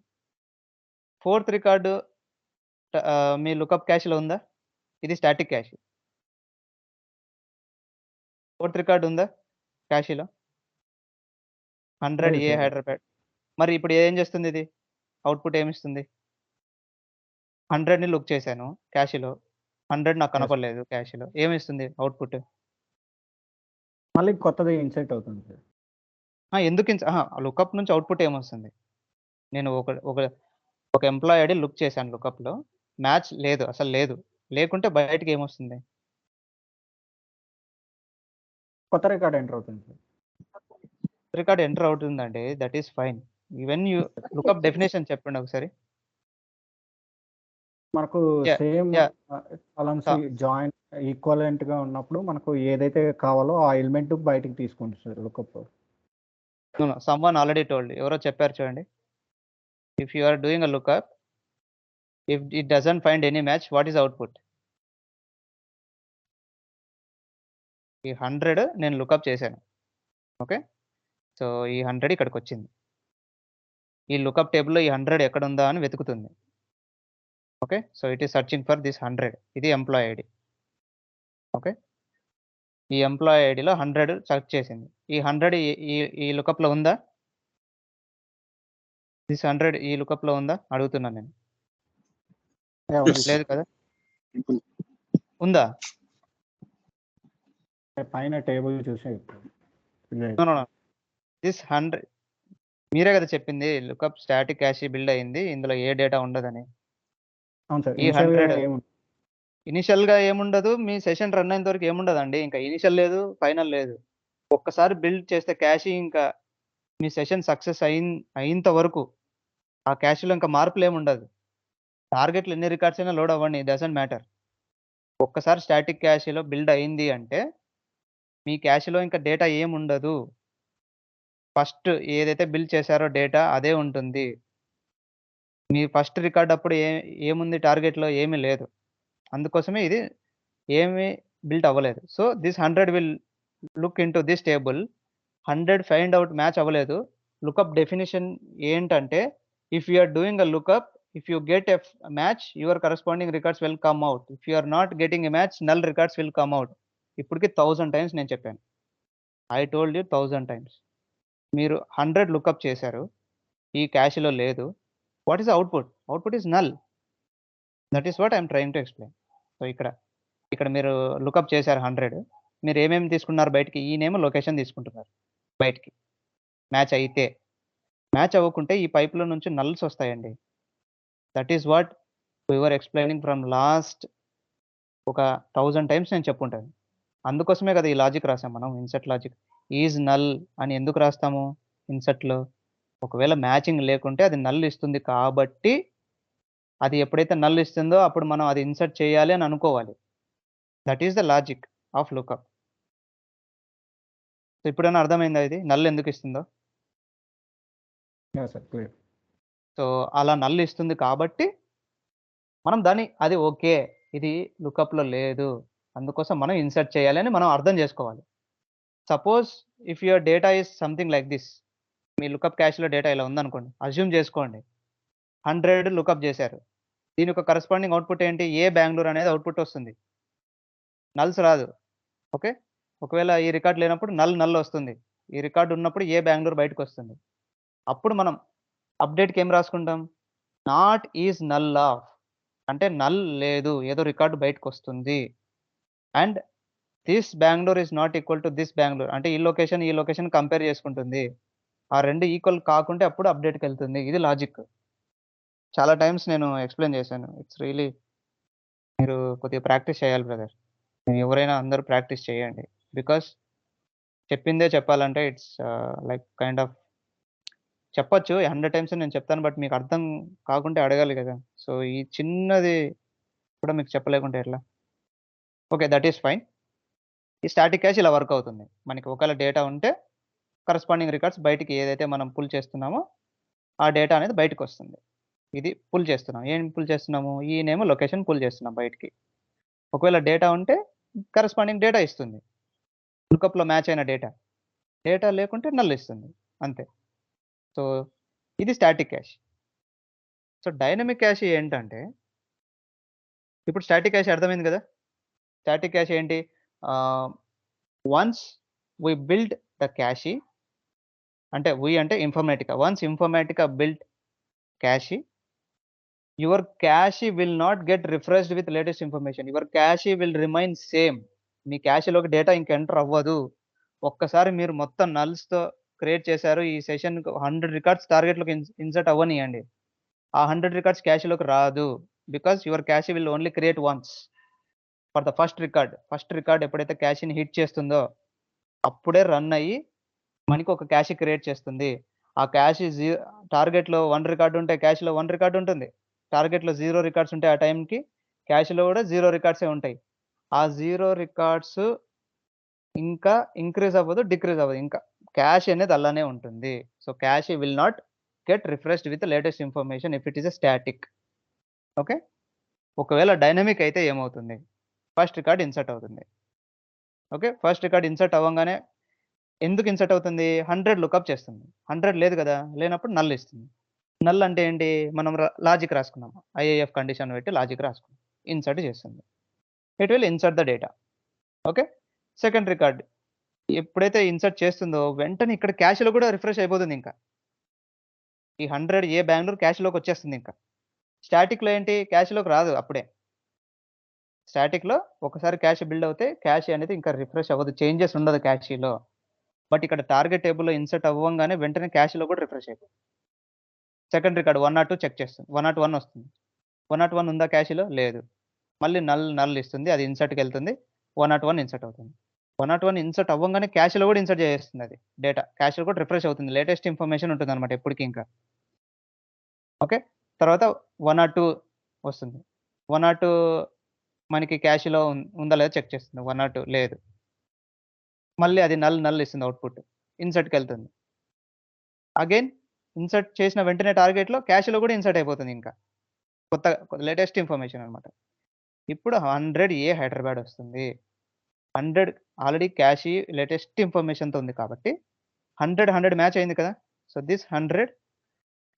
ఫోర్త్ రికార్డ్ మీ లుకప్ క్యాష్‌లో ఉందా? ఇది స్టాటిక్ క్యాష్. ఫోర్త్ రికార్డ్ ఉందా క్యాష్‌లో? 100 లేదు ఏ సార్. హైదరాబాద్. మరి ఇప్పుడు ఏం చేస్తుంది ఇది? అవుట్‌పుట్ ఏమిస్తుంది? 100ని లుక్ చేశాను క్యాష్‌లో. 100 నాకు కనపడలేదు క్యాష్‌లో. ఏమిస్తుంది అవుట్‌పుట్? మళ్ళీ కొత్తది ఇన్సర్ట్ అవుతుంది సార్. లుకప్ నుంచి అవుట్‌పుట్ ఏమొస్తుంది? నేను ఒక ఎంప్లాయీ ఐడి లుక్ చేశాను లుకప్‌లో. మ్యాచ్ లేదు. అసలు లేదు. లేకుంటే బయటికి ఏమొస్తుంది? కొత్త రికార్డ్ ఎంటర్ అవుతుంది సార్. రికార్డ్ ఎంటర్ అవుతుందండి. That is fine. Lookup definition చెప్పండి ఒకసారి. మనకు Yeah, same yeah. Columns So- joint equivalent గా ఉన్నప్పుడు మనకు ఏదైతే కావాలో ఆ ఎలిమెంట్ బయటికి తీసుకుంటుంది sir lookup. No, no, someone already told. ఎవరో చెప్పారు చూడండి. If you are doing a lookup, if it doesn't find any match, what is output? ఈ 100 నేను లుకప్ చేశాను. ఓకే, సో ఈ 100 ఇక్కడికి వచ్చింది. ఈ లుకప్ టేబుల్లో ఈ 100 ఎక్కడ ఉందా అని వెతుకుతుంది. Okay, so it is searching for this 100. ఇది ఎంప్లాయ్ ఐడి. ఓకే, ఈ ఎంప్లాయ్ ఐడిలో 100 సెర్చ్ చేసింది. ఈ 100 ఈ లుకప్లో ఉందా? దిస్ 100 ఈ లుకప్లో ఉందా అడుగుతున్నాను నేను. లేదు కదా, ఉందా? పైన టేబుల్ చూసే దిస్ 100 మీరే కదా చెప్పింది లుకప్ స్టాటిక్ క్యాష్ బిల్డ్ అయింది, ఇందులో ఏ డేటా ఉండదని. అవును సార్. ఈ 100 ఇనిషియల్ గా ఏముండదు, మీ సెషన్ రన్ అయినంత వరకు ఏముండదండి. ఇంకా ఇనిషియల్ లేదు, ఫైనల్ లేదు. ఒక్కసారి బిల్డ్ చేస్తే క్యాష్ ఇంకా మీ సెషన్ సక్సెస్ అయినంత వరకు ఆ క్యాష్లో ఇంకా మార్పులు ఏముండదు. టార్గెట్లు ఎన్ని రికార్డ్స్ అయినా లోడ్ అవ్వండి, డజంట్ మ్యాటర్. ఒక్కసారి స్టాటిక్ క్యాష్లో బిల్డ్ అయింది అంటే మీ క్యాష్లో ఇంకా డేటా ఏముండదు. ఫస్ట్ ఏదైతే బిల్డ్ చేశారో డేటా అదే ఉంటుంది. మీ ఫస్ట్ రికార్డ్ అప్పుడు ఏముంది టార్గెట్లో? ఏమీ లేదు. అందుకోసమే ఇది ఏమీ బిల్ట్ అవ్వలేదు. So this 100 will look into this table. 100 find out match అవ్వలేదు. లుకప్ డెఫినిషన్ ఏంటంటే, if you are doing a lookup, if you get a match, your corresponding records will come out. If you are not getting a match, null records will come out. ఇప్పటికి 1000 times నేను చెప్పాను. I told you 1000 times. మీరు 100 lookup చేశారు, ఈ క్యాష్లో లేదు. What is output? Output is null. That is what I'm trying to explain. So ఇక్కడ మీరు లుకప్ చేశారు 100. మీరు ఏమేమి తీసుకున్నారు బయటికి? ఈ నేమ్, లొకేషన్ తీసుకుంటున్నారు బయటికి. మ్యాచ్ అయితే. మ్యాచ్ అవ్వకుంటే ఈ పైప్లో నుంచి నల్స్ వస్తాయండి. That is what your explaining from last ఒక 1000 టైమ్స్ నేను చెప్పుంటాను. అందుకోసమే కదా ఈ లాజిక్ రాసాం మనం, ఇన్సర్ట్ లాజిక్. ఈజ్ నల్ అని ఎందుకు రాస్తాము ఇన్సర్ట్లో? ఒకవేళ మ్యాచింగ్ లేకుంటే అది నల్ ఇస్తుంది కాబట్టి, అది ఎప్పుడైతే నల్ ఇస్తుందో అప్పుడు మనం అది ఇన్సర్ట్ చేయాలి అని అనుకోవాలి. That is the logic of lookup. So ఇప్పుడైనా అర్థమైందా ఇది నల్ ఎందుకు ఇస్తుందో? Sir clear. సో అలా నల్ ఇస్తుంది కాబట్టి మనం అది ఓకే, ఇది లుకప్లో లేదు, అందుకోసం మనం ఇన్సర్ట్ చేయాలి అని మనం అర్థం చేసుకోవాలి. Suppose if your data is something like this, మీ లుకప్ క్యాష్లో డేటా ఇలా ఉందనుకోండి, అజ్యూమ్ చేసుకోండి 100 లుకప్ చేశారు. దీని యొక్క కరస్పాండింగ్ అవుట్పుట్ ఏంటి? ఏ బెంగళూరు అనేది అవుట్పుట్ వస్తుంది, నల్స్ రాదు. ఓకే, ఒకవేళ ఈ రికార్డ్ లేనప్పుడు నల్ వస్తుంది, ఈ రికార్డు ఉన్నప్పుడు ఏ బెంగళూరు బయటకు వస్తుంది. అప్పుడు మనం అప్డేట్కి ఏం రాసుకుంటాం? నాట్ ఈజ్ నల్ ఆఫ్, అంటే నల్ లేదు, ఏదో రికార్డు బయటకు వస్తుంది. And this Bengaluru is not equal to this Bengaluru, అంటే ఈ లొకేషన్ కంపేర్ చేసుకుంటుంది. ఆ రెండు ఈక్వల్ కాకుంటే అప్పుడు అప్డేట్కి వెళ్తుంది. ఇది లాజిక్. చాలా టైమ్స్ నేను ఎక్స్ప్లెయిన్ చేశాను. ఇట్స్ రియలీ మీరు కొద్దిగా ప్రాక్టీస్ చేయాలి బ్రదర్. ఎవరైనా అందరూ ప్రాక్టీస్ చేయండి. బికాస్ చెప్పిందే చెప్పాలంటే ఇట్స్ లైక్ కైండ్ ఆఫ్ చెప్పొచ్చు 100 టైమ్స్ నేను చెప్తాను, బట్ మీకు అర్థం కాకుంటే అడగాలి కదా. సో ఈ చిన్నది కూడా మీకు చెప్పలేకుంటే ఎట్లా? Okay, that is fine. ఈ స్టాటిక్ క్యాష్ ఇలా వర్క్ అవుతుంది. మనకి ఒకవేళ డేటా ఉంటే కరస్పాండింగ్ రికార్డ్స్ బయటికి ఏదైతే మనం పుల్ చేస్తున్నామో ఆ డేటా అనేది బయటకు వస్తుంది. ఇది పుల్ చేస్తున్నాం. ఏం పుల్ చేస్తున్నాము? ఈ నేమ్, లొకేషన్ పుల్ చేస్తున్నాం బయటికి. ఒకవేళ డేటా ఉంటే కరస్పాండింగ్ డేటా ఇస్తుంది, లుకప్లో మ్యాచ్ అయిన డేటా. డేటా లేకుంటే నల్ ఇస్తుంది, అంతే. సో ఇది static cache. So dynamic cache ఏంటంటే, ఇప్పుడు స్టాటిక్ క్యాష్ అర్థమైంది కదా. స్టాటిక్ క్యాష్ ఏంటి? Once we build the cache, అంటే Informatica, once Informatica build cache, your cache will not get refreshed with latest information. Your cache will remain same. మీ క్యాషీలోకి డేటా ఇంక ఎంటర్ అవ్వదు. ఒక్కసారి మీరు మొత్తం నల్స్తో క్రియేట్ చేశారు, ఈ సెషన్కి 100 రికార్డ్స్ టార్గెట్లోకి ఇన్సర్ట్ అవ్వనియండి, ఆ 100 రికార్డ్స్ క్యాషీలోకి రాదు. Because your cache will only create once for the first record. First record ఎప్పుడైతే క్యాషీని హిట్ చేస్తుందో అప్పుడే రన్ అయ్యి మనకి ఒక క్యాషీ క్రియేట్ చేస్తుంది. ఆ క్యాషీ టార్గెట్లో 1 రికార్డు ఉంటే క్యాష్లో 1 రికార్డు ఉంటుంది. టార్గెట్లో 0 రికార్డ్స్ ఉంటే ఆ టైంకి క్యాష్లో కూడా 0 రికార్డ్సే ఉంటాయి. ఆ 0 రికార్డ్స్ ఇంకా ఇంక్రీజ్ అవ్వదు, డిక్రీజ్ అవ్వదు. ఇంకా క్యాష్ అనేది అలానే ఉంటుంది. So cash will not get refreshed with latest information if it is a static. Okay. ఒకవేళ డైనమిక్ అయితే ఏమవుతుంది? ఫస్ట్ రికార్డ్ ఇన్సర్ట్ అవుతుంది. ఓకే. ఫస్ట్ రికార్డ్ ఇన్సర్ట్ అవ్వంగానే ఎందుకు ఇన్సర్ట్ అవుతుంది? 100 లుకప్ చేస్తుంది. 100 లేదు కదా! లేనప్పుడు నల్ ఇస్తుంది. నల్ అంటే ఏంటి? మనం లాజిక్ రాసుకున్నాం. ఐఏఎఫ్ కండిషన్ పెట్టి లాజిక్ రాసుకున్నాం. ఇన్సర్ట్ చేస్తుంది. It will insert the data. Okay. Second record ఎప్పుడైతే ఇన్సర్ట్ చేస్తుందో వెంటనే ఇక్కడ క్యాష్‌లో కూడా రిఫ్రెష్ అయిపోతుంది ఇంకా. ఈ 100 ఏ బెంగుళూరు క్యాష్‌లోకి వచ్చేస్తుంది ఇంకా. స్టాటిక్‌లో ఏంటి? క్యాష్‌లోకి రాదు అప్పుడే. స్టాటిక్‌లో ఒకసారి క్యాష్ బిల్డ్ అవుతే క్యాష్ అనేది ఇంకా రిఫ్రెష్ అవ్వదు. చేంజెస్ ఉండదు క్యాష్‌లో. బట్ ఇక్కడ టార్గెట్ టేబుల్‌లో ఇన్సర్ట్ అవ్వంగానే వెంటనే క్యాష్‌లో కూడా రిఫ్రెష్ అయిపోతుంది. సెకండ్ రికార్డ్ 102 చెక్ చేస్తుంది. 101 వస్తుంది. 101 ఉందా క్యాష్‌లో? లేదు. మళ్ళీ నల్ ఇస్తుంది. అది ఇన్సర్ట్‌కెళ్తుంది. 101 ఇన్సర్ట్ అవుతుంది. 101 ఇన్సర్ట్ అవ్వంగానే క్యాష్‌లో కూడా ఇన్సర్ట్ చేసేస్తుంది అది డేటా. క్యాష్‌లో కూడా రిఫ్రెష్ అవుతుంది. లేటెస్ట్ ఇన్ఫర్మేషన్ ఉంటుందన్నమాట ఎప్పటికి ఇంకా. ఓకే. తర్వాత 102 వస్తుంది. 102 మనకి క్యాష్‌లో ఉందా లేదా చెక్ చేస్తుంది. 102 లేదు. మళ్ళీ అది నల్ ఇస్తుంది అవుట్‌పుట్. ఇన్సర్ట్‌కెళ్తుంది. అగైన్ ఇన్సర్ట్ చేసిన వెంటనే టార్గెట్‌లో క్యాష్‌లో కూడా ఇన్సర్ట్ అయిపోతుంది ఇంకా. కొత్త లేటెస్ట్ ఇన్ఫర్మేషన్ అన్నమాట. ఇప్పుడు 100 ఏ హైదరాబాద్ వస్తుంది. 100 ఆల్రెడీ క్యాష్ లేటెస్ట్ ఇన్ఫర్మేషన్‌తో ఉంది కాబట్టి 100 మ్యాచ్ అయింది కదా! So this 100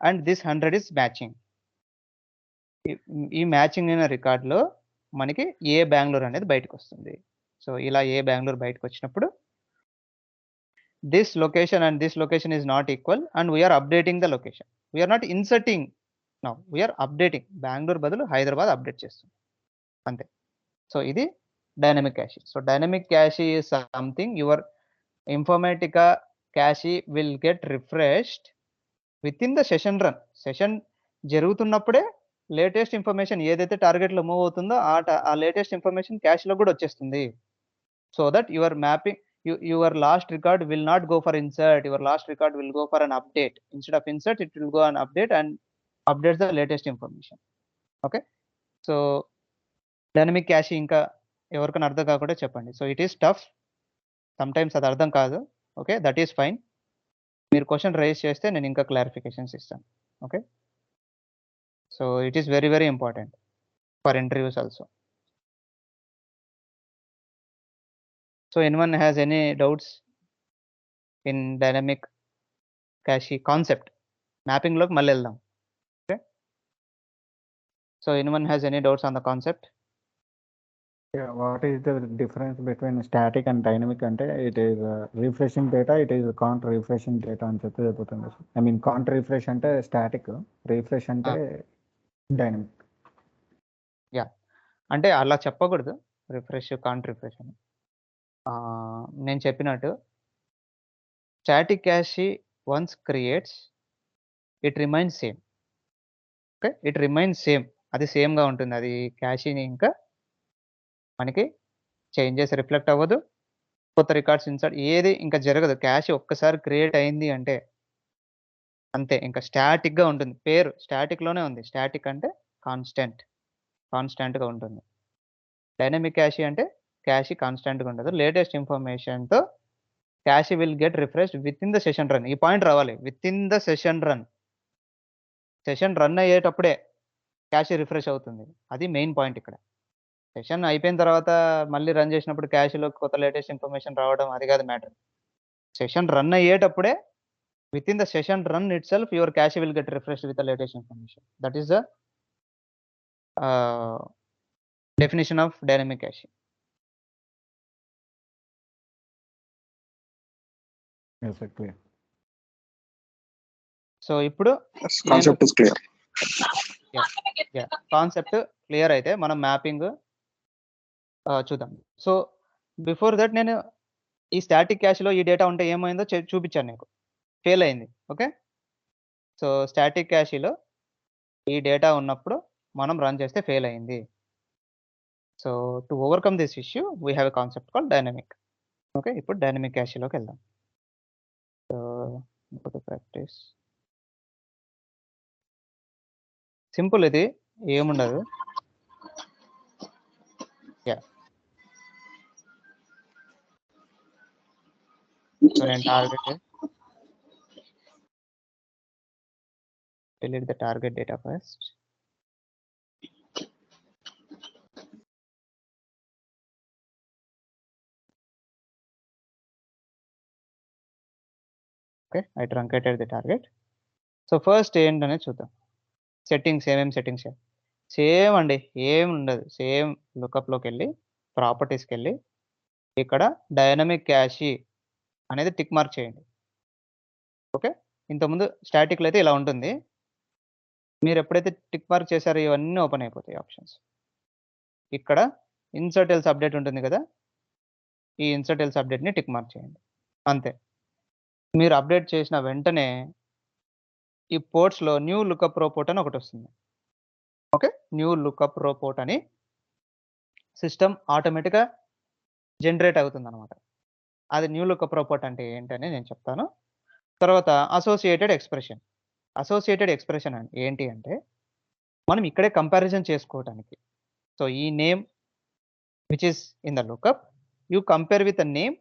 and this 100 is matching. ఈ మ్యాచింగ్ అయిన రికార్డ్‌లో మనకి ఏ బెంగుళూరు అనేది బయటకొస్తుంది. సో ఇలా ఏ బెంగుళూరు బయటకొచ్చినప్పుడు this location and this location is not equal and we are updating the location. We are not inserting now. We are updating. Bengaluru బదులు Hyderabad update చేస్తున్నాం. అంతే. సో ఇది dynamic cache. So dynamic cache is something your Informatica cache will get refreshed within the session run. Session జరుగుతున్నప్పుడే latest information ఏదైతే టార్గెట్‌లో move అవుతుందో ఆ latest information క్యాష్‌లో కూడా వచ్చేస్తుంది. So that your mapping your last record will not go for insert. Your last record will go for an update. Instead of insert it will go an update and updates the latest information. Okay. So dynamic cash ఇంకా ఎవరికైనా అర్థం కాకుంటే చెప్పండి. So it is tough. Sometimes అది అర్థం కాదు. Okay. That is fine. మీరు question rise చేస్తే నేను ఇంకా క్లారిఫికేషన్స్ ఇస్తాను. Okay. So it is very, very important for interviews also. So anyone has any doubts in dynamic cache concept? మ్యాపింగ్‌లోకి మళ్ళీ వెళ్దాం. Okay. So anyone has any doubts on the concept? Yeah, what is the difference between static and dynamic అంటే it is refreshing data, it is count refreshing data అని చెప్పి చెప్తుంది. I mean count refresh అంటే static, refresh అంటే dynamic. అంటే అలా చెప్పకూడదు. Refresh, can't refresh అని. నేను చెప్పినట్టు static cash once creates it remains same. Okay. It remains same. అది సేమ్‌గా ఉంటుంది. అది క్యాష్‌ని ఇంకా మనకి చేంజెస్ రిఫ్లెక్ట్ అవ్వదు. కొత్త రికార్డ్స్ ఇన్సర్ట్ ఏది ఇంకా జరగదు. క్యాష్ ఒక్కసారి క్రియేట్ అయింది అంటే అంతే. ఇంకా స్టాటిక్‌గా ఉంటుంది. పేరు స్టాటిక్‌లోనే ఉంది. స్టాటిక్ అంటే కాన్స్టాంట్‌గా ఉంటుంది. డైనమిక్ క్యాష్ అంటే క్యాష్ కాన్స్టాంట్‌గా ఉండదు. లేటెస్ట్ ఇన్ఫర్మేషన్‌తో cache will get refreshed within the session run. ఈ పాయింట్ రావాలి. Within the session run. Session run అయ్యేటప్పుడే క్యాష్ రిఫ్రెష్ అవుతుంది. అది మెయిన్ పాయింట్ ఇక్కడ. సెషన్ అయిపోయిన తర్వాత మళ్ళీ రన్ చేసినప్పుడు క్యాష్‌లో కొత్త లేటెస్ట్ ఇన్ఫర్మేషన్ రావడం అది కాదు మ్యాటర్. సెషన్ రన్ అయ్యేటప్పుడే within the session run itself your cache will get refreshed with the latest information. That is the definition of dynamic cache. Yes, sir, clear. So ఇప్పుడు concept is clear. Concept clear అయితే మనం mapping చూద్దాం. So before that నేను ఈ static క్యాష్‌లో ఈ data ఉంటే ఏమైందో చూపించాను నీకు. ఫెయిల్ అయింది. ఓకే. సో స్టాటిక్ క్యాష్‌లో ఈ డేటా ఉన్నప్పుడు మనం రన్ చేస్తే ఫెయిల్ అయింది. So to overcome this issue we have a concept called dynamic. Okay. ఇప్పుడు డైనమిక్ క్యాష్‌లోకి వెళ్దాం. So go to practice. Simple ఇది. ఏముండదు. యా సో నేను target delete the target data first. Okay, I truncated the target. So first ఏంటనేది చూద్దాం. Settings ఏమేమి settings same అండి, ఏం ఉండదు. సేమ్ లుకప్లోకి వెళ్ళి ప్రాపర్టీస్కి వెళ్ళి ఇక్కడ డైనమిక్ క్యాషీ అనేది టిక్ మార్క్ చేయండి. ఓకే, ఇంతకుముందు స్టాటిక్లో అయితే ఇలా ఉంటుంది. మీరు ఎప్పుడైతే టిక్ మార్క్ చేశారో ఇవన్నీ ఓపెన్ అయిపోతాయి ఆప్షన్స్. ఇక్కడ ఇన్సర్ట్ ఎల్స్ అప్డేట్ ఉంటుంది కదా, ఈ ఇన్సర్ట్ ఎల్స్ అప్డేట్ని టిక్ మార్క్ చేయండి. అంతే. మీరు అప్డేట్ చేసిన వెంటనే ఈ పోర్ట్స్లో న్యూ లుకప్ రో పోర్ట్ అని ఒకటి వస్తుంది. ఓకే, న్యూ లుకప్ రో పోర్ట్ అని సిస్టమ్ ఆటోమేటిక్గా జనరేట్ అవుతుంది అనమాట. అది న్యూ లుకప్ రో పోర్ట్ అంటే ఏంటని నేను చెప్తాను. తర్వాత అసోసియేటెడ్ ఎక్స్ప్రెషన్. అసోసియేటెడ్ ఎక్స్ప్రెషన్ ఏంటి అంటే మనం ఇక్కడే కంపారిజన్ చేసుకోవడానికి. సో ఈ name which is in the lookup, you compare with the name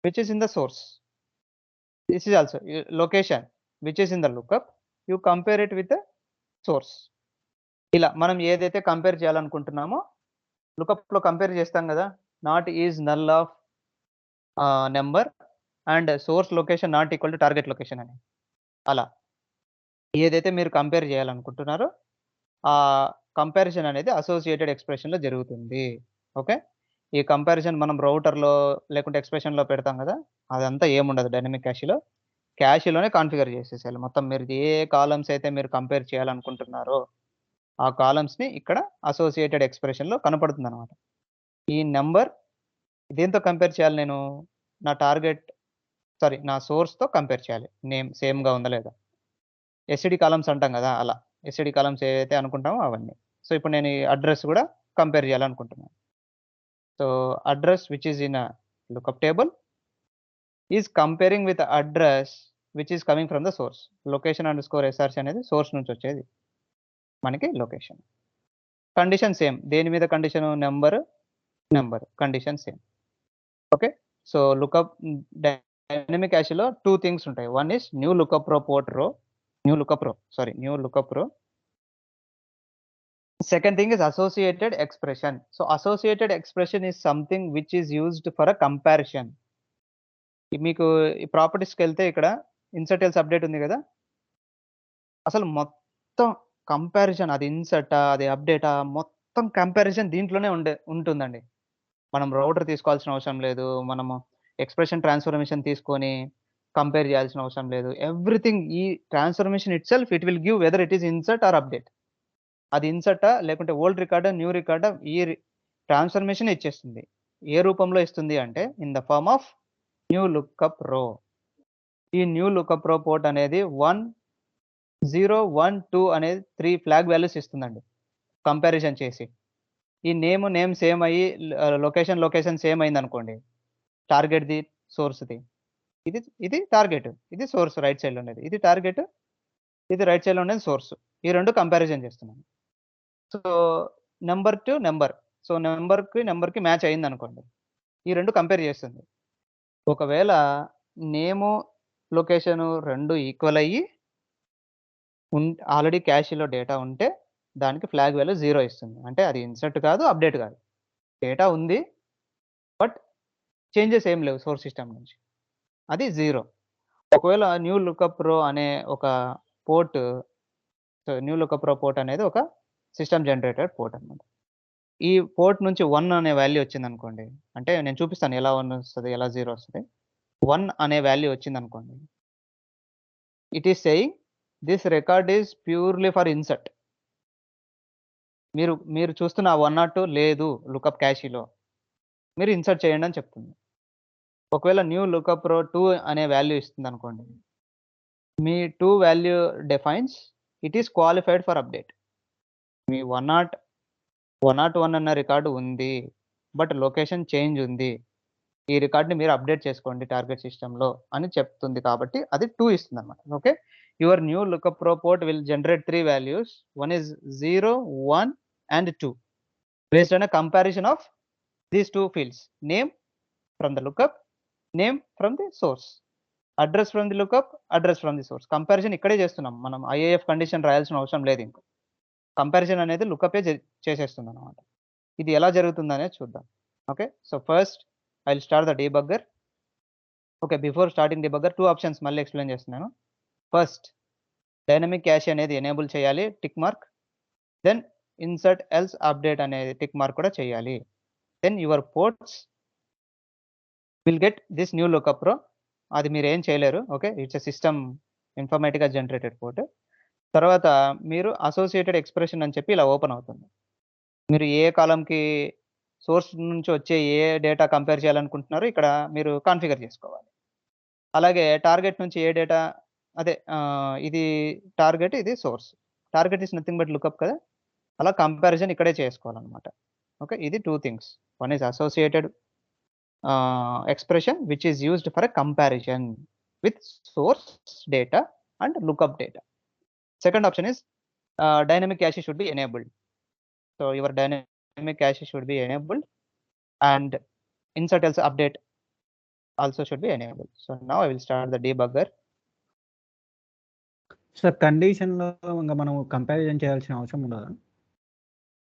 which is in the source. This is also location which is in the lookup, you compare it with the source. ఇలా మనం ఏదైతే compare చేయాలనుకుంటున్నామో లుకప్లో compare చేస్తాం కదా, not is null of number and source location not equal to target location అని. అలా ఏదైతే మీరు compare చేయాలనుకుంటున్నారో ఆ కంపారిజన్ అనేది అసోసియేటెడ్ ఎక్స్ప్రెషన్లో జరుగుతుంది. ఓకే, ఈ కంపారిజన్ మనం రౌటర్లో లేకుంటే ఎక్స్ప్రెషన్లో పెడతాం కదా, అదంతా ఏముండదు. డైనమిక్ క్యాషీలోనే కాన్ఫిగర్ చేసేసేయాలి మొత్తం. మీరు ఏ కాలమ్స్ అయితే మీరు కంపేర్ చేయాలనుకుంటున్నారో ఆ కాలమ్స్ని ఇక్కడ అసోసియేటెడ్ ఎక్స్ప్రెషన్లో కనపడుతుంది అనమాట. ఈ నెంబర్ దేంతో కంపేర్ చేయాలి, నేను నా సోర్స్తో కంపేర్ చేయాలి. నేమ్ సేమ్గా ఉందా లేదా. ఎస్సిడి కాలమ్స్ అంటాం కదా, అలా ఎస్సిడి కాలమ్స్ ఏవైతే అనుకుంటామో అవన్నీ. సో ఇప్పుడు నేను ఈ అడ్రస్ కూడా కంపేర్ చేయాలనుకుంటున్నాను. So address which is in lookup table is comparing with address which is coming from the source. Location _SRC అనేది సోర్స్ నుంచి వచ్చేది మనకి లొకేషన్. Condition same. దేని మీద condition? Number condition same. Okay, so lookup dynamic క్యాషీలో 2 things ఉంటాయి. One is new lookup row. Second thing is associated expression. So associated expression is something which is used for a comparison. మీకు ఈ ప్రాపర్టీస్కి వెళ్తే ఇక్కడ insert else update ఉంది కదా, అసలు మొత్తం కంపారిజన్, అది ఇన్సర్టా అది అప్డేటా, మొత్తం కంపారిజన్ దీంట్లోనే ఉంటుందండి. మనం రౌటర్ తీసుకోవాల్సిన అవసరం లేదు, మనము ఎక్స్ప్రెషన్ ట్రాన్స్ఫర్మేషన్ తీసుకొని కంపేర్ చేయాల్సిన అవసరం లేదు. ఎవ్రీథింగ్ ఈ transformation itself it will give whether it is insert or update. అది ఇన్సర్టా లేకుంటే ఓల్డ్ రికార్డా న్యూ రికార్డా, ఈ ట్రాన్స్ఫర్మేషన్ ఇచ్చేస్తుంది. ఏ రూపంలో ఇస్తుంది అంటే in the form of new lookup row. ఈ న్యూ లుకప్ రో పోర్ట్ అనేది 1, 0, 1, 2 అనేది 3 ఫ్లాగ్ వాల్యూస్ ఇస్తుందండి కంపారిజన్ చేసి. ఈ నేమ్ సేమ్ అయ్యి లొకేషన్ సేమ్ అయింది అనుకోండి, టార్గెట్ది సోర్స్ది, ఇది టార్గెట్, ఇది సోర్స్ రైట్ సైడ్లో ఉండేది, ఇది టార్గెట్, ఇది రైట్ సైడ్లో ఉండేది సోర్స్. ఈ రెండు కంపారిజన్ చేస్తున్నాను. So number to number, so నెంబర్కి మ్యాచ్ అయింది అనుకోండి, ఈ రెండు కంపేర్ చేస్తుంది. ఒకవేళ నేము లొకేషను రెండు ఈక్వల్ అయ్యి ఆల్రెడీ క్యాషీలో డేటా ఉంటే దానికి ఫ్లాగ్ వాల్యూ 0 ఇస్తుంది. అంటే అది ఇన్సర్ట్ కాదు, అప్డేట్ కాదు, డేటా ఉంది బట్ చేంజెస్ ఏం లేవు సోర్స్ సిస్టమ్ నుంచి, అది 0. ఒకవేళ న్యూ లుకప్ రో అనే ఒక పోర్ట్, న్యూ లుకప్ రో పోర్ట్ అనేది ఒక సిస్టమ్ జనరేటెడ్ పోర్ట్ అనమాట. ఈ పోర్ట్ నుంచి 1 అనే వాల్యూ వచ్చింది అనుకోండి, అంటే నేను చూపిస్తాను ఎలా 1 వస్తుంది ఎలా 0 వస్తుంది. 1 అనే వాల్యూ వచ్చింది అనుకోండి, it is saying this record is purely for insert. మీరు చూస్తున్న 102 లేదు లుకప్ క్యాషీలో, మీరు ఇన్సర్ట్ చేయండి అని చెప్తుంది. ఒకవేళ న్యూ లుకప్ రో 2 అనే వాల్యూ ఇస్తుంది అనుకోండి, మీ 2 value defines it is qualified for update. మీ 101 అన్న రికార్డు ఉంది బట్ లొకేషన్ చేంజ్ ఉంది, ఈ రికార్డ్ని మీరు అప్డేట్ చేసుకోండి టార్గెట్ సిస్టంలో అని చెప్తుంది కాబట్టి అది 2 ఇస్తుంది అనమాట. ఓకే, యువర్ న్యూ లుకప్ రో port will generate 3 values, one is 0, 1 and 2 based on a comparison of these 2 fields, name from the lookup, name from the source, address from the lookup, address from the source. Comparison ఇక్కడే చేస్తున్నాం మనం, IAF condition రాయాల్సిన అవసరం లేదు. ఇంకా comparison అనేది లుకపే చేసేస్తుంది అనమాట. ఇది ఎలా జరుగుతుంది అనేది చూద్దాం. Okay, so first I will start the debugger. Okay, before starting debugger 2 options మళ్ళీ ఎక్స్ప్లెయిన్ చేస్తున్నాను. ఫస్ట్ డైనమిక్ క్యాష్ అనేది ఎనేబుల్ చేయాలి, tick mark. Then insert else update అనేది టిక్ మార్క్ కూడా చేయాలి. Then your ports will get this new lookup row. అది మీరు ఏం చేయలేరు. ఓకే, ఇట్స్ ఎ సిస్టమ్ ఇన్ఫర్మేటిక్గా జనరేటెడ్ పోర్ట్. తర్వాత మీరు అసోసియేటెడ్ ఎక్స్ప్రెషన్ అని చెప్పి ఇలా ఓపెన్ అవుతుంది. మీరు ఏ కాలంకి సోర్స్ నుంచి వచ్చే ఏ డేటా కంపేర్ చేయాలనుకుంటున్నారో ఇక్కడ మీరు కాన్ఫిగర్ చేసుకోవాలి. అలాగే టార్గెట్ నుంచి ఏ డేటా, అదే ఇది టార్గెట్, ఇది source. Target is nothing but lookup కదా, అలా కంపారిజన్ ఇక్కడే చేసుకోవాలన్నమాట. ఓకే, ఇది 2 things. One is associated expression which is used for a comparison with source data and lookup data. Second option is dynamic cache should be enabled. So your dynamic cache should be enabled and insert else update also should be enabled. So now I will start the debugger. Sir కండిషన్లో ఇంకా మనం comparison చేయాల్సిన అవసరం ఉండదా?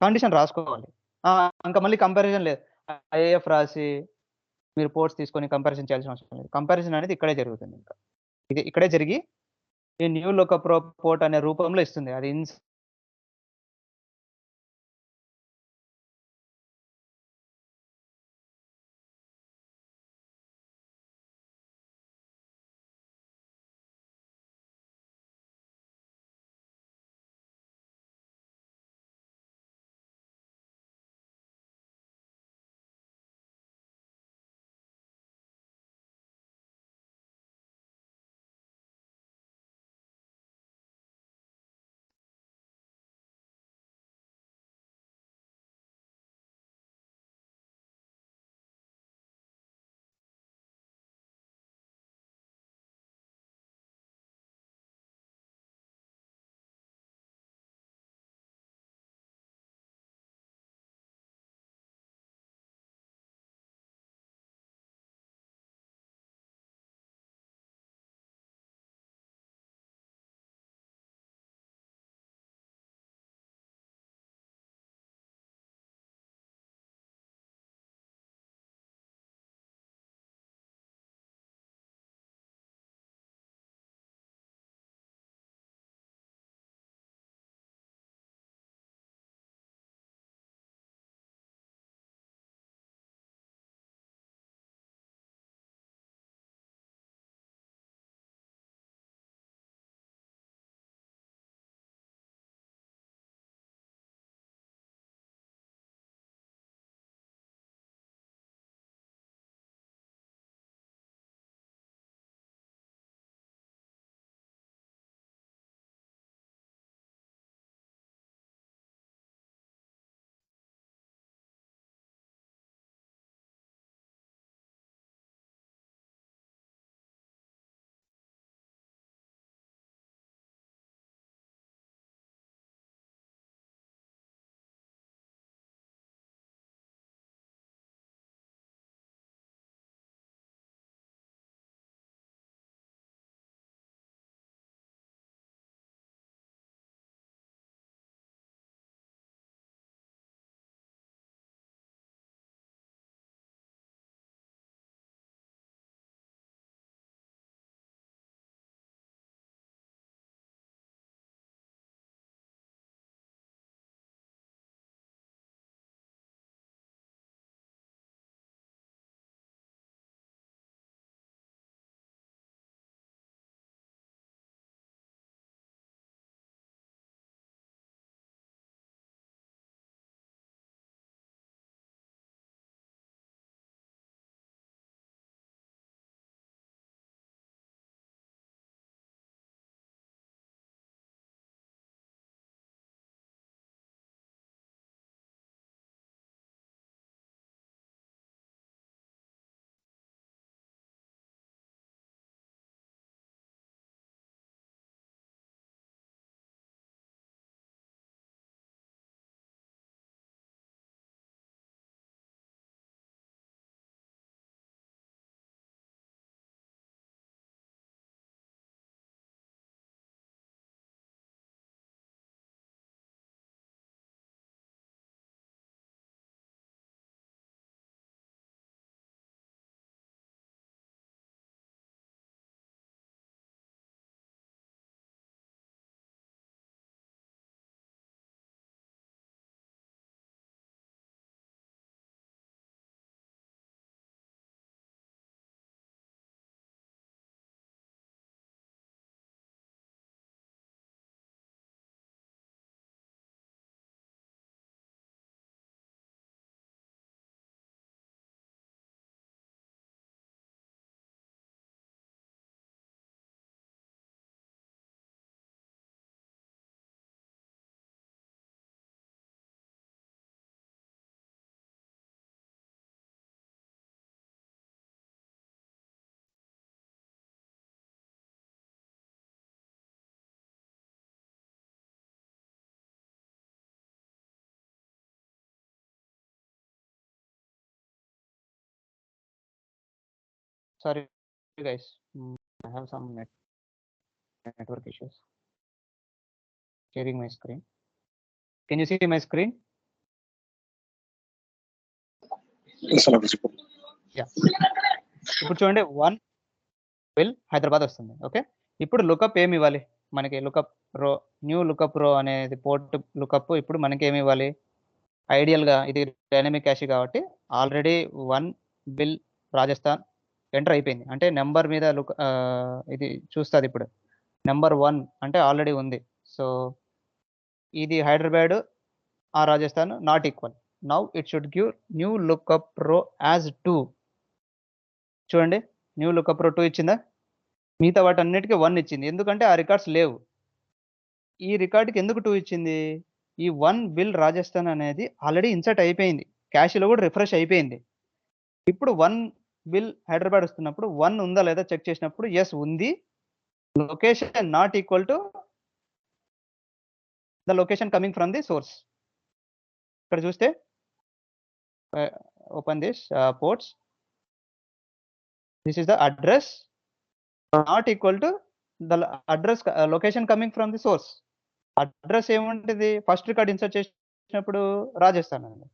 Condition రాసుకోవాలి, ఇంకా మళ్ళీ comparison లేదు. ఐఏఎఫ్ రాసి మీరు పోర్ట్స్ తీసుకొని కంపారిజన్ చేయాల్సిన అవసరం లేదు. కంపారిజన్ అనేది ఇక్కడే జరుగుతుంది. ఇంకా ఇది ఇక్కడే జరిగి ఈ న్యూ లుకప్ రో పోర్ట్ అనే రూపంలో ఇస్తుంది. అది Sorry, guys. I have some network issues. Sharing my screen. Can you see my screen? Yes, sir. Visible. ఇప్పుడు చూడండి 1 will హైదరాబాద్ వస్తుంది. ఓకే, ఇప్పుడు లుకప్ ఏమి ఇవ్వాలి మనకి? లుకప్ రో, న్యూ లుకప్ రో అనేది పోర్ట్ లుకప్. ఇప్పుడు మనకి ఏమి ఇవ్వాలి? ఐడియల్గా ఇది డైనమిక్ క్యాష్ కాబట్టి ఆల్రెడీ 1 బిల్ రాజస్థాన్ ఎంటర్ అయిపోయింది. అంటే నెంబర్ మీద ఇది చూస్తుంది. ఇప్పుడు నెంబర్ 1 అంటే ఆల్రెడీ ఉంది. సో ఇది హైదరాబాద్ ఆ Rajasthan not equal. Now it should give new lookup రో యాజ్ 2. చూడండి, న్యూ లుకప్ రో 2 ఇచ్చిందా? మిగతా వాటి అన్నిటికీ 1 ఇచ్చింది. ఎందుకంటే ఆ రికార్డ్స్ లేవు. ఈ రికార్డ్కి ఎందుకు 2 ఇచ్చింది? ఈ 1 బిల్ రాజస్థాన్ అనేది ఆల్రెడీ ఇన్సర్ట్ అయిపోయింది, క్యాష్లో కూడా రిఫ్రెష్ అయిపోయింది. ఇప్పుడు 1 బిల్ హైదరాబాద్ వస్తున్నప్పుడు 1 ఉందా లేదా చెక్ చేసినప్పుడు ఎస్ ఉంది. Location not equal to the location coming from the source. ఇక్కడ చూస్తే open this ports. This is the address not equal to the address location coming from the source. Address ఏముంటుంది? First record insert చేసినప్పుడు రాజస్థాన్ అండి.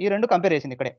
ఈ రెండు compare చేసింది ఇక్కడే.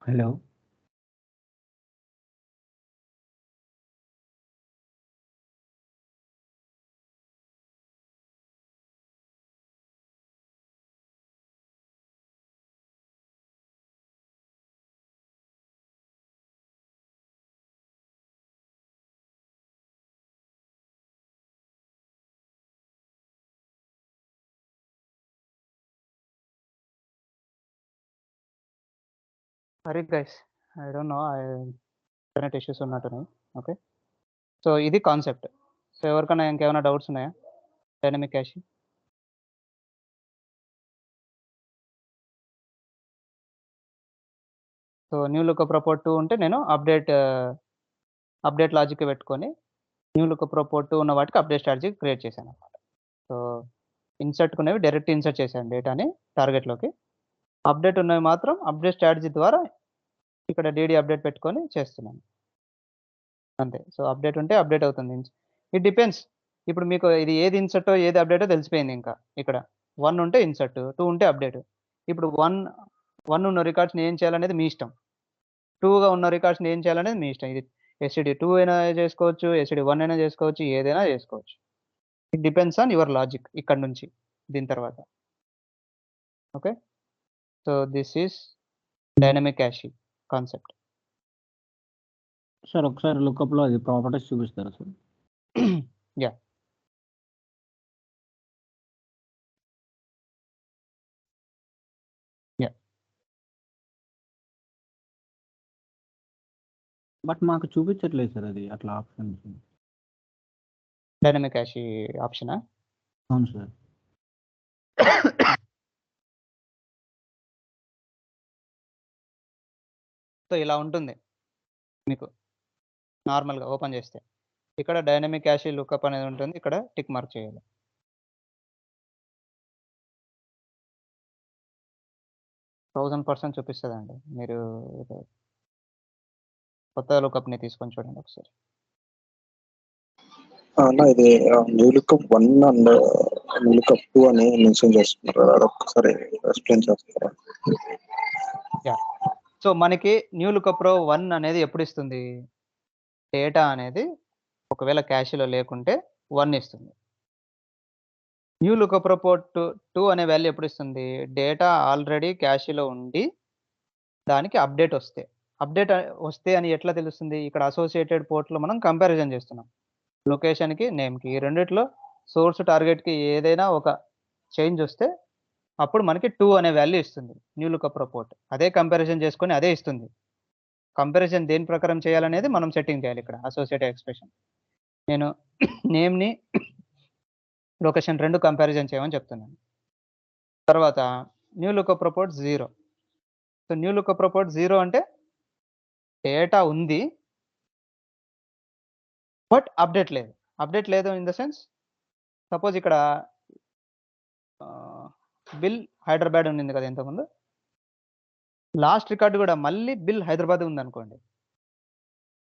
Hello sorry guys, I don't know, internet issues ఉన్నట్టున్నాయి. ఓకే, సో ఇది concept. So ఎవరికైనా ఇంకేమైనా డౌట్స్ ఉన్నాయా dynamic cashing? So new lookup report 2 ఉంటే నేను అప్డేట్ లాజిక్ పెట్టుకొని న్యూ లుకప్ రిపోర్ట్ 2 ఉన్న వాటికి అప్డేట్ స్ట్రాటజీ క్రియేట్ చేశాను అనమాట. సో ఇన్సర్ట్కునేవి డైరెక్ట్ ఇన్సర్ట్ చేశాను డేటాని టార్గెట్లోకి. అప్డేట్ ఉన్నవి మాత్రం అప్డేట్ స్ట్రాటజీ ద్వారా ఇక్కడ డీడీ అప్డేట్ పెట్టుకొని చేస్తున్నాను అంతే. సో అప్డేట్ ఉంటే అప్డేట్ అవుతుంది. It depends. ఇప్పుడు మీకు ఇది ఏది ఇన్సర్టో ఏది అప్డేటో తెలిసిపోయింది. ఇంకా ఇక్కడ 1 ఉంటే ఇన్సర్ట్, 2 ఉంటే అప్డేట్. ఇప్పుడు 1 ఉన్న రికార్డ్స్ని ఏం చేయాలనేది మీ ఇష్టం, 2గా ఉన్న రికార్డ్స్ని ఏం చేయాలనేది మీ ఇష్టం. ఇది SCD2 అయినా చేసుకోవచ్చు, SCD1 అయినా చేసుకోవచ్చు, ఏదైనా చేసుకోవచ్చు. It depends on your logic ఇక్కడ నుంచి దీని తర్వాత. Okay, so this is dynamic cashing concept. Sir ఒకసారి లుకప్లో అది ప్రాపర్టీస్ చూపిస్తారా సార్? Yeah, yeah. బట్ మాకు చూపించట్లేదు సార్ అది అట్లా ఆప్షన్స్. Dynamic cashing ఆప్షనా? అవును సార్. సో ఇలా ఉంటుంది మీకు నార్మల్గా ఓపెన్ చేస్తే. ఇక్కడ డైనమిక్ క్యాషింగ్ లుకప్ అనేది ఉంటుంది, ఇక్కడ టిక్ మార్క్ చేయాలి. %1000% చూపిస్తుందండి. మీరు కొత్త లుకప్ని తీసుకొని చూడండి ఒకసారి. అన్న ఇది new lookup 1 and new lookup 2 అని మెన్షన్ చేస్తున్నారు కదా, అదొకసారి ఎక్స్ప్లెయిన్ చేస్తారా? సో మనకి న్యూ లుకప్ రో 1 అనేది ఎప్పుడు ఇస్తుంది? డేటా అనేది ఒకవేళ క్యాషీలో లేకుంటే 1 ఇస్తుంది. న్యూ లుకప్ రిపోర్ట్ 2 అనే వాల్యూ ఎప్పుడు ఇస్తుంది? డేటా ఆల్రెడీ క్యాషీలో ఉండి దానికి అప్డేట్ వస్తే. అప్డేట్ వస్తే అని ఎట్లా తెలుస్తుంది? ఇక్కడ అసోసియేటెడ్ పోర్ట్లో మనం కంపారిజన్ చేస్తున్నాం. లొకేషన్కి, నేమ్కి, ఈ రెండిట్లో సోర్స్ టార్గెట్కి ఏదైనా ఒక చేంజ్ వస్తే అప్పుడు మనకి 2 అనే వాల్యూ ఇస్తుంది న్యూ లుకప్ రిపోర్ట్. అదే కంపారిజన్ చేసుకొని అదే ఇస్తుంది. కంపారిజన్ దేని ప్రకారం చేయాలనేది మనం సెట్టింగ్ చేయాలి ఇక్కడ అసోసియేటెడ్ ఎక్స్ప్రెషన్. నేను నేమ్ని లొకేషన్ 2 కంపారిజన్ చేయమని చెప్తున్నాను. తర్వాత new lookup report 0. So new lookup report 0 అంటే డేటా ఉంది బట్ అప్డేట్ లేదు. అప్డేట్ లేదు ఇన్ ద సెన్స్, సపోజ్ ఇక్కడ బిల్ హైదరాబాద్ ఉండింది కదా ఇంతకుముందు. లాస్ట్ రికార్డు కూడా మళ్ళీ బిల్ హైదరాబాద్ ఉందనుకోండి,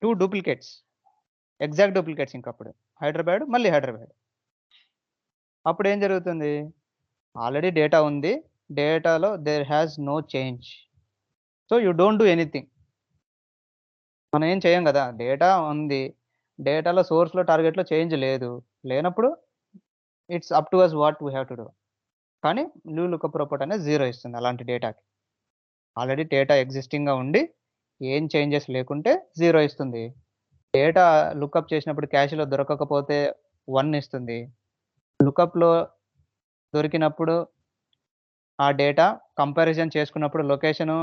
2 డూప్లికేట్స్, ఎగ్జాక్ట్ డూప్లికేట్స్. ఇంకప్పుడు హైదరాబాద్ మళ్ళీ హైదరాబాద్. అప్పుడు ఏం జరుగుతుంది? ఆల్రెడీ డేటా ఉంది, డేటాలో there has no change. So you don't do anything. మనం ఏం చేయం కదా, డేటా ఉంది, డేటాలో సోర్స్లో టార్గెట్లో చేంజ్ లేదు. లేనప్పుడు it's up to us what we have to do. కానీ న్యూ లుకప్ రిపోర్ట్ అనేది 0 ఇస్తుంది అలాంటి డేటాకి. ఆల్రెడీ డేటా ఎగ్జిస్టింగ్గా ఉండి ఏం చేంజెస్ లేకుంటే 0 ఇస్తుంది. డేటా లుకప్ చేసినప్పుడు క్యాష్లో దొరకకపోతే 1 ఇస్తుంది. లుకప్లో దొరికినప్పుడు ఆ డేటా కంపారిజన్ చేసుకున్నప్పుడు లొకేషను,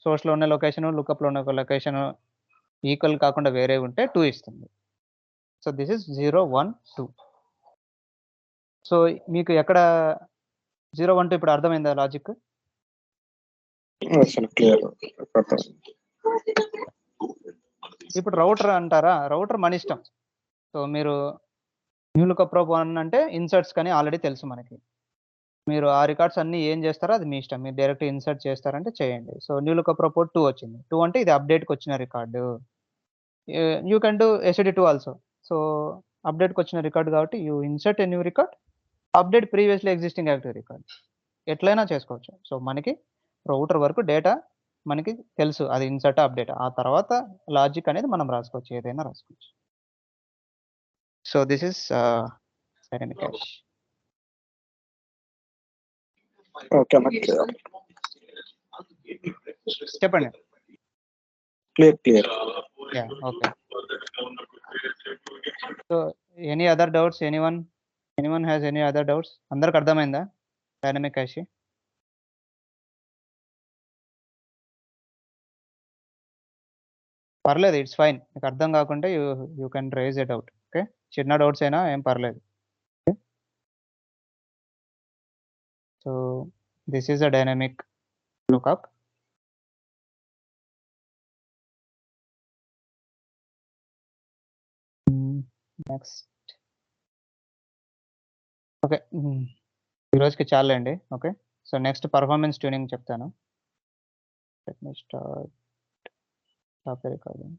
సోర్స్లో ఉన్న లొకేషను, లుకప్లో ఉన్న లొకేషను ఈక్వల్ కాకుండా వేరే ఉంటే 2 ఇస్తుంది. So this is 0, 1, 2. సో మీకు ఎక్కడ 0, 1, 2 ఇప్పుడు అర్థమైందా లాజిక్? అసలు క్లియర్. ఇప్పుడు రౌటర్ అంటారా? రౌటర్ మన ఇష్టం. సో మీరు న్యూ లుకప్ రో 1 అంటే ఇన్సర్ట్స్ కానీ ఆల్రెడీ తెలుసు మనకి. మీరు ఆ రికార్డ్స్ అన్నీ ఏం చేస్తారో అది మీ ఇష్టం. మీరు డైరెక్ట్ ఇన్సర్ట్ చేస్తారంటే చేయండి. సో న్యూ లుకప్ రిపోర్ట్ 2 వచ్చింది. 2 అంటే ఇది అప్డేట్కి వచ్చిన record. You can do SCD2 also. So అప్డేట్కి వచ్చిన రికార్డు కాబట్టి you insert a new record, update previously existing active record. ఎట్లయినా చేసుకోవచ్చు. సో మనకి రౌటర్ వరకు డేటా మనకి తెలుసు అది ఇన్సర్ట్ అప్డేట్. ఆ తర్వాత లాజిక్ అనేది మనం రాసుకోవచ్చు, ఏదైనా రాసుకోవచ్చు. So this is dynamic cache. Okay అన్న, చెప్పండి. Clear. Yeah, okay. So any other doubts? Anyone has any other doubts? అందరికి అర్థమైందా డైనమిక్ క్యాష్? పర్లేదు, ఇట్స్ ఫైన్. మీకు అర్థం కాకుంటే you can raise a doubt. Okay, చిన్న డౌట్స్ అయినా ఏం పర్లేదు. So this is a dynamic lookup. Next. Okay, ఈరోజుకి చాలండి. Okay, so next performance tuning చెప్తాను. Let me start recording.